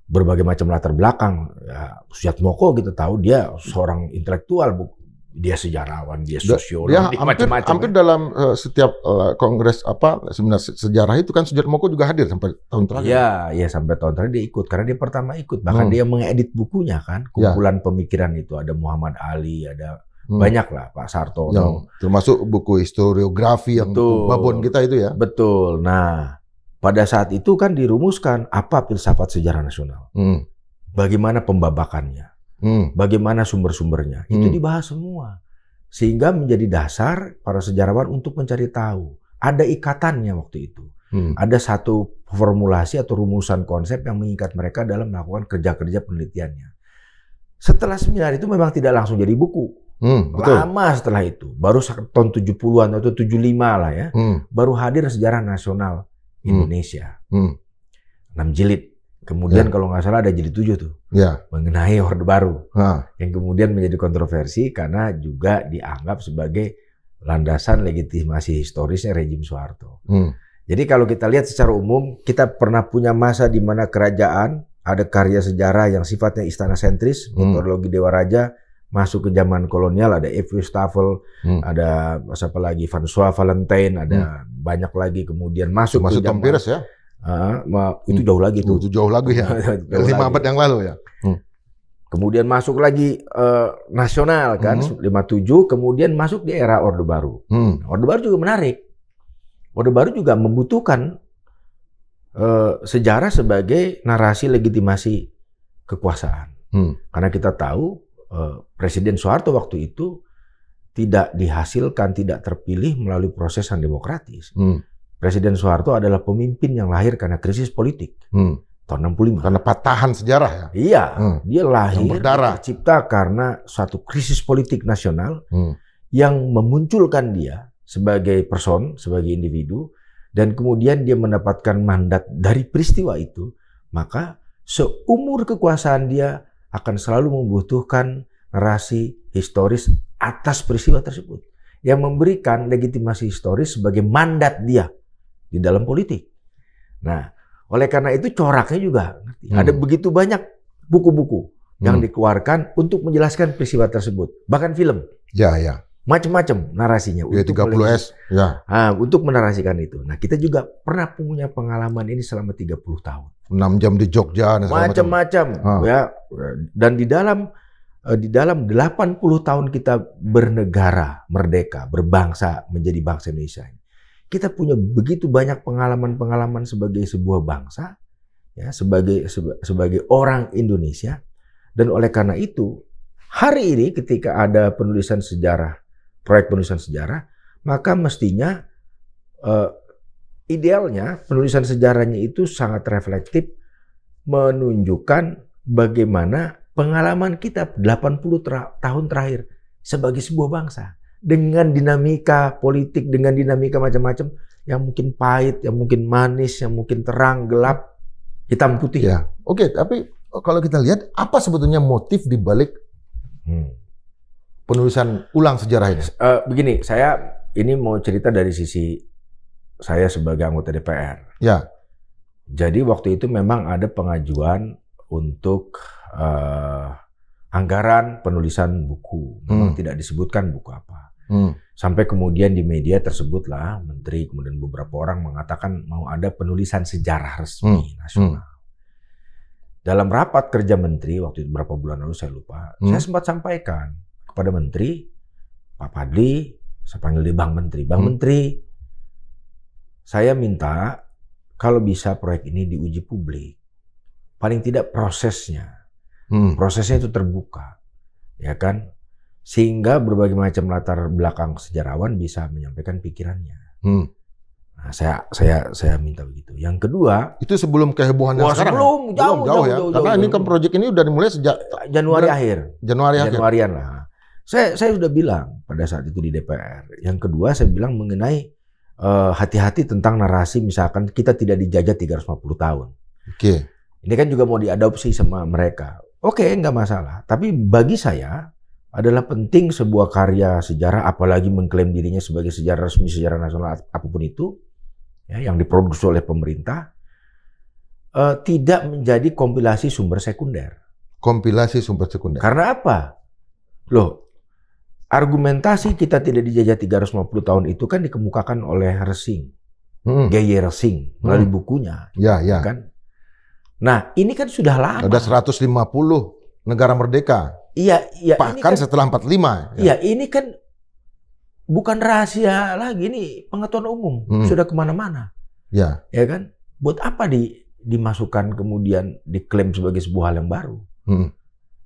S1: berbagai macam latar belakang. Ya, Sujatmoko kita tahu dia seorang intelektual, dia sejarawan, dia sosiolog,
S2: dia
S1: macam-macam.
S2: Hampir dalam setiap kongres seminar sejarah itu kan Sujatmoko juga hadir sampai tahun terakhir.
S1: Iya sampai tahun terakhir dia ikut karena dia pertama ikut. Bahkan dia mengedit bukunya kan, kumpulan pemikiran itu ada Muhammad Ali, ada banyak lah Pak Sartono.
S2: Yang termasuk buku historiografi yang babon kita itu ya.
S1: Betul. Nah, pada saat itu kan dirumuskan apa filsafat sejarah nasional, bagaimana pembabakannya. Bagaimana sumber-sumbernya, itu dibahas semua. Sehingga menjadi dasar para sejarawan untuk mencari tahu. Ada ikatannya waktu itu. Ada satu formulasi atau rumusan konsep yang mengikat mereka dalam melakukan kerja-kerja penelitiannya. Setelah seminar itu memang tidak langsung jadi buku. Lama setelah itu. Baru tahun 70-an atau 75 lah ya. Baru hadir Sejarah Nasional Indonesia. 6 jilid. Kemudian kalau nggak salah ada jilid 7 tuh, mengenai Orde Baru, yang kemudian menjadi kontroversi karena juga dianggap sebagai landasan legitimasi historisnya rejim Soeharto. Jadi kalau kita lihat secara umum, kita pernah punya masa di mana kerajaan ada karya sejarah yang sifatnya istana sentris, metodologi Dewa Raja, masuk ke zaman kolonial, ada F. Staffel, ada apa lagi, François Valentine, ada banyak lagi kemudian masuk ke
S2: Tom Pires ya.
S1: Itu jauh lagi tuh.
S2: Itu jauh lagi ya. 5 abad yang lalu ya.
S1: Kemudian masuk lagi nasional kan, 57, kemudian masuk di era Orde Baru. Orde Baru juga menarik. Orde Baru juga membutuhkan sejarah sebagai narasi legitimasi kekuasaan. Karena kita tahu Presiden Soeharto waktu itu tidak dihasilkan, tidak terpilih melalui proses yang demokratis. Presiden Soeharto adalah pemimpin yang lahir karena krisis politik tahun 65.
S2: Karena patahan sejarah ya?
S1: Iya, dia lahir tercipta karena suatu krisis politik nasional yang memunculkan dia sebagai person, sebagai individu, dan kemudian dia mendapatkan mandat dari peristiwa itu, maka seumur kekuasaan dia akan selalu membutuhkan narasi historis atas peristiwa tersebut yang memberikan legitimasi historis sebagai mandat dia di dalam politik. Nah, oleh karena itu coraknya juga ada begitu banyak buku-buku yang dikeluarkan untuk menjelaskan peristiwa tersebut, bahkan film.
S2: Ya, ya.
S1: Macam-macam narasinya.
S2: G30S, ya.
S1: Untuk menarasikan itu. Nah, kita juga pernah punya pengalaman ini selama 30 tahun.
S2: 6 jam di Jogja,
S1: macam-macam, ya. Dan di dalam 80 tahun kita bernegara, merdeka, berbangsa, menjadi bangsa Indonesia. Kita punya begitu banyak pengalaman-pengalaman sebagai sebuah bangsa, ya, sebagai orang Indonesia, dan oleh karena itu hari ini ketika ada penulisan sejarah, proyek penulisan sejarah, maka mestinya idealnya penulisan sejarahnya itu sangat reflektif, menunjukkan bagaimana pengalaman kita 80 tahun terakhir sebagai sebuah bangsa. Dengan dinamika politik, dengan dinamika macam-macam yang mungkin pahit, yang mungkin manis, yang mungkin terang, gelap, hitam putih.
S2: Ya. Oke, tapi kalau kita lihat apa sebetulnya motif di balik penulisan ulang sejarah ini?
S1: Begini, saya ini mau cerita dari sisi saya sebagai anggota DPR.
S2: Ya.
S1: Jadi waktu itu memang ada pengajuan untuk anggaran penulisan buku. Memang tidak disebutkan buku apa. Sampai kemudian di media tersebutlah menteri, kemudian beberapa orang mengatakan mau ada penulisan sejarah resmi nasional. Dalam rapat kerja menteri waktu itu beberapa bulan lalu saya lupa, saya sempat sampaikan kepada menteri, Pak Fadli, saya panggil dia Bang Menteri, Bang Menteri, saya minta kalau bisa proyek ini diuji publik, paling tidak prosesnya itu terbuka, ya kan? Sehingga berbagai macam latar belakang sejarawan bisa menyampaikan pikirannya. Nah, saya minta begitu. Yang kedua,
S2: itu sebelum kehebohan yang sekarang.
S1: Sebelum, jauh ya.
S2: Karena ini kan proyek ini udah dimulai sejak
S1: Januarian lah. Saya sudah bilang pada saat itu di DPR. Yang kedua saya bilang mengenai hati-hati tentang narasi misalkan kita tidak dijajah 350 tahun.
S2: Oke.
S1: Ini kan juga mau diadopsi sama mereka. Oke, nggak masalah. Tapi bagi saya adalah penting sebuah karya sejarah, apalagi mengklaim dirinya sebagai sejarah resmi, sejarah nasional, apapun itu, ya, yang diproduksi oleh pemerintah, tidak menjadi kompilasi sumber sekunder.
S2: Kompilasi sumber sekunder.
S1: Karena apa? Loh, argumentasi kita tidak dijajah 350 tahun itu kan dikemukakan oleh Resing, G.Y. Resing, melalui bukunya.
S2: Ya.
S1: Kan? Nah, ini kan sudah lama.
S2: Ada 150 negara merdeka.
S1: Iya.
S2: Bahkan
S1: ini kan,
S2: setelah 45.
S1: Iya, ini kan bukan rahasia lagi, ini pengetahuan umum. Sudah kemana-mana.
S2: Ya
S1: kan? Buat apa dimasukkan kemudian diklaim sebagai sebuah hal yang baru?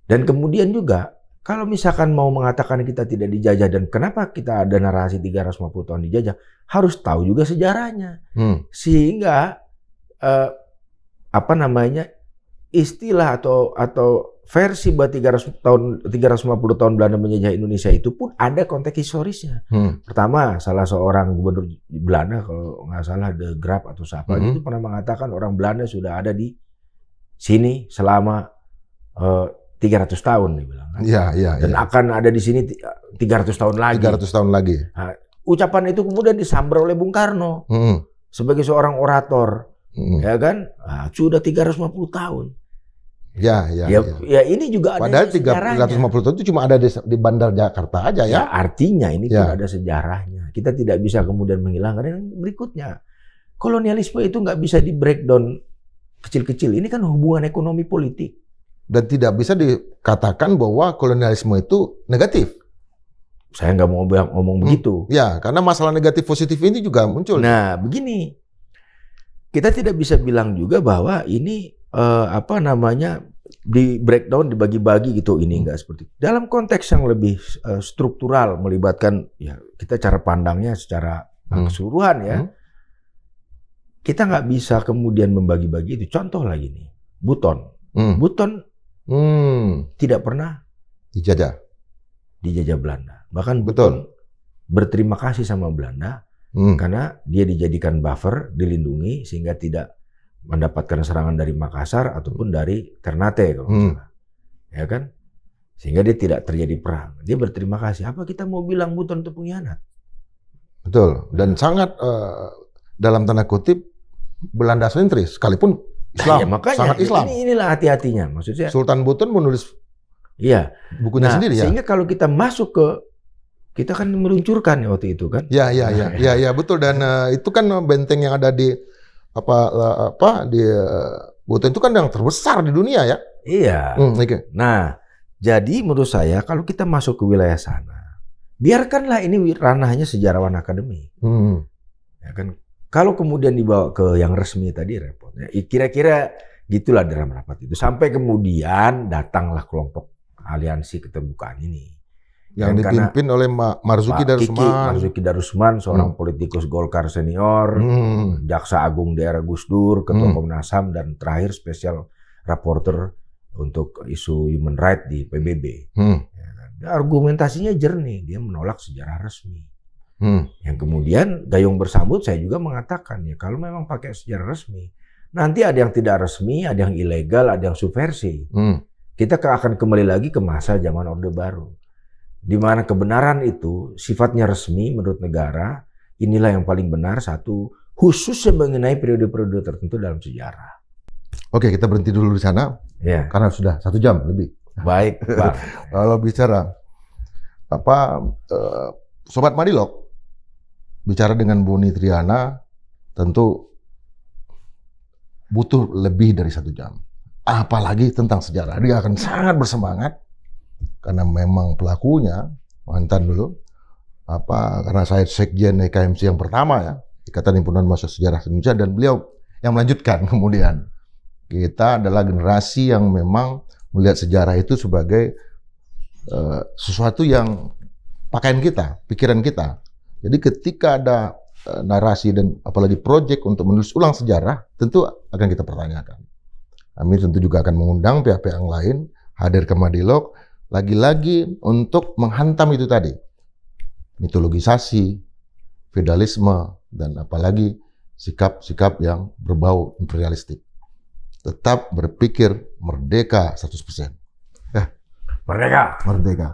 S1: Dan kemudian juga, kalau misalkan mau mengatakan kita tidak dijajah dan kenapa kita ada narasi 350 tahun dijajah, harus tahu juga sejarahnya. Sehingga istilah atau versi bahwa 350 tahun Belanda menjajah Indonesia itu pun ada konteks historisnya. Pertama, salah seorang gubernur Belanda, kalau nggak salah De Graaf atau siapa, itu pernah mengatakan orang Belanda sudah ada di sini selama 300 tahun, dia bilang. Kan? Dan akan ada di sini 300 tahun lagi.
S2: 300 tahun lagi.
S1: Nah, ucapan itu kemudian disambar oleh Bung Karno sebagai seorang orator, ya kan? Nah, sudah 350 tahun. Ya, ini juga
S2: padahal
S1: ada sejarahnya.
S2: 350 tahun itu cuma ada di Bandar Jakarta aja ya.
S1: Artinya ini pun ada sejarahnya. Kita tidak bisa kemudian menghilangkan yang berikutnya. Kolonialisme itu nggak bisa di breakdown kecil-kecil. Ini kan hubungan ekonomi politik.
S2: Dan tidak bisa dikatakan bahwa kolonialisme itu negatif.
S1: Saya nggak mau ngomong begitu.
S2: Ya, karena masalah negatif positif ini juga muncul.
S1: Nah, begini. Kita tidak bisa bilang juga bahwa ini di breakdown, dibagi-bagi gitu, ini enggak seperti itu. Dalam konteks yang lebih struktural, melibatkan ya kita cara pandangnya secara keseluruhan ya, kita nggak bisa kemudian membagi-bagi itu. Contoh lagi nih, Buton tidak pernah dijajah Belanda. Bahkan Buton berterima kasih sama Belanda karena dia dijadikan buffer, dilindungi sehingga tidak mendapatkan serangan dari Makassar ataupun dari Ternate kalau nggak salah, ya kan? Sehingga dia tidak terjadi perang. Dia berterima kasih. Apa kita mau bilang Buton itu pengkhianat?
S2: Betul. Dan sangat dalam tanda kutip Belanda sentris, sekalipun Islam,
S1: ya, makanya,
S2: sangat Islam.
S1: Inilah hati-hatinya, maksudnya.
S2: Sultan Buton menulis bukunya sendiri ya.
S1: Sehingga kalau kita masuk kita kan meluncurkan waktu itu kan?
S2: Ya, betul. Dan itu kan benteng yang ada di di Buton itu kan yang terbesar di dunia ya.
S1: Iya. Nah, jadi menurut saya kalau kita masuk ke wilayah sana, biarkanlah ini ranahnya sejarawan akademik. Ya kan? Kalau kemudian dibawa ke yang resmi tadi repot. Ya, kira-kira gitulah dalam rapat itu. Sampai kemudian datanglah kelompok aliansi keterbukaan ini.
S2: Yang dipimpin oleh Marzuki
S1: Darusman, seorang politikus Golkar senior, Jaksa Agung daerah Gus Dur, Ketua Komnas HAM, dan terakhir spesial rapporteur untuk isu human right di PBB. Argumentasinya jernih, dia menolak sejarah resmi. Yang kemudian gayung bersambut saya juga mengatakan ya kalau memang pakai sejarah resmi, nanti ada yang tidak resmi, ada yang ilegal, ada yang subversi. Kita akan kembali lagi ke masa zaman Orde Baru. Di mana kebenaran itu sifatnya resmi menurut negara, inilah yang paling benar, satu, khususnya mengenai periode-periode tertentu dalam sejarah.
S2: Oke, kita berhenti dulu di sana, karena sudah 1 jam lebih.
S1: Baik, Pak.
S2: Kalau bicara, Sobat Madilog, bicara dengan Boni Triana, tentu butuh lebih dari 1 jam. Apalagi tentang sejarah, dia akan sangat bersemangat. Karena memang pelakunya mantan dulu karena saya sekjen EKMC yang pertama ya, Ikatan Himpunan Mahasiswa Sejarah Indonesia, dan beliau yang melanjutkan. Kemudian kita adalah generasi yang memang melihat sejarah itu sebagai sesuatu yang pakaian kita, pikiran kita. Jadi ketika ada narasi dan apalagi proyek untuk menulis ulang sejarah, tentu akan kita pertanyakan. Kami tentu juga akan mengundang pihak-pihak yang lain hadir ke Madilog, lagi-lagi untuk menghantam itu tadi, mitologisasi, feudalisme, dan apalagi sikap-sikap yang berbau imperialistik. Tetap berpikir merdeka 100%.
S1: Merdeka.
S2: Merdeka.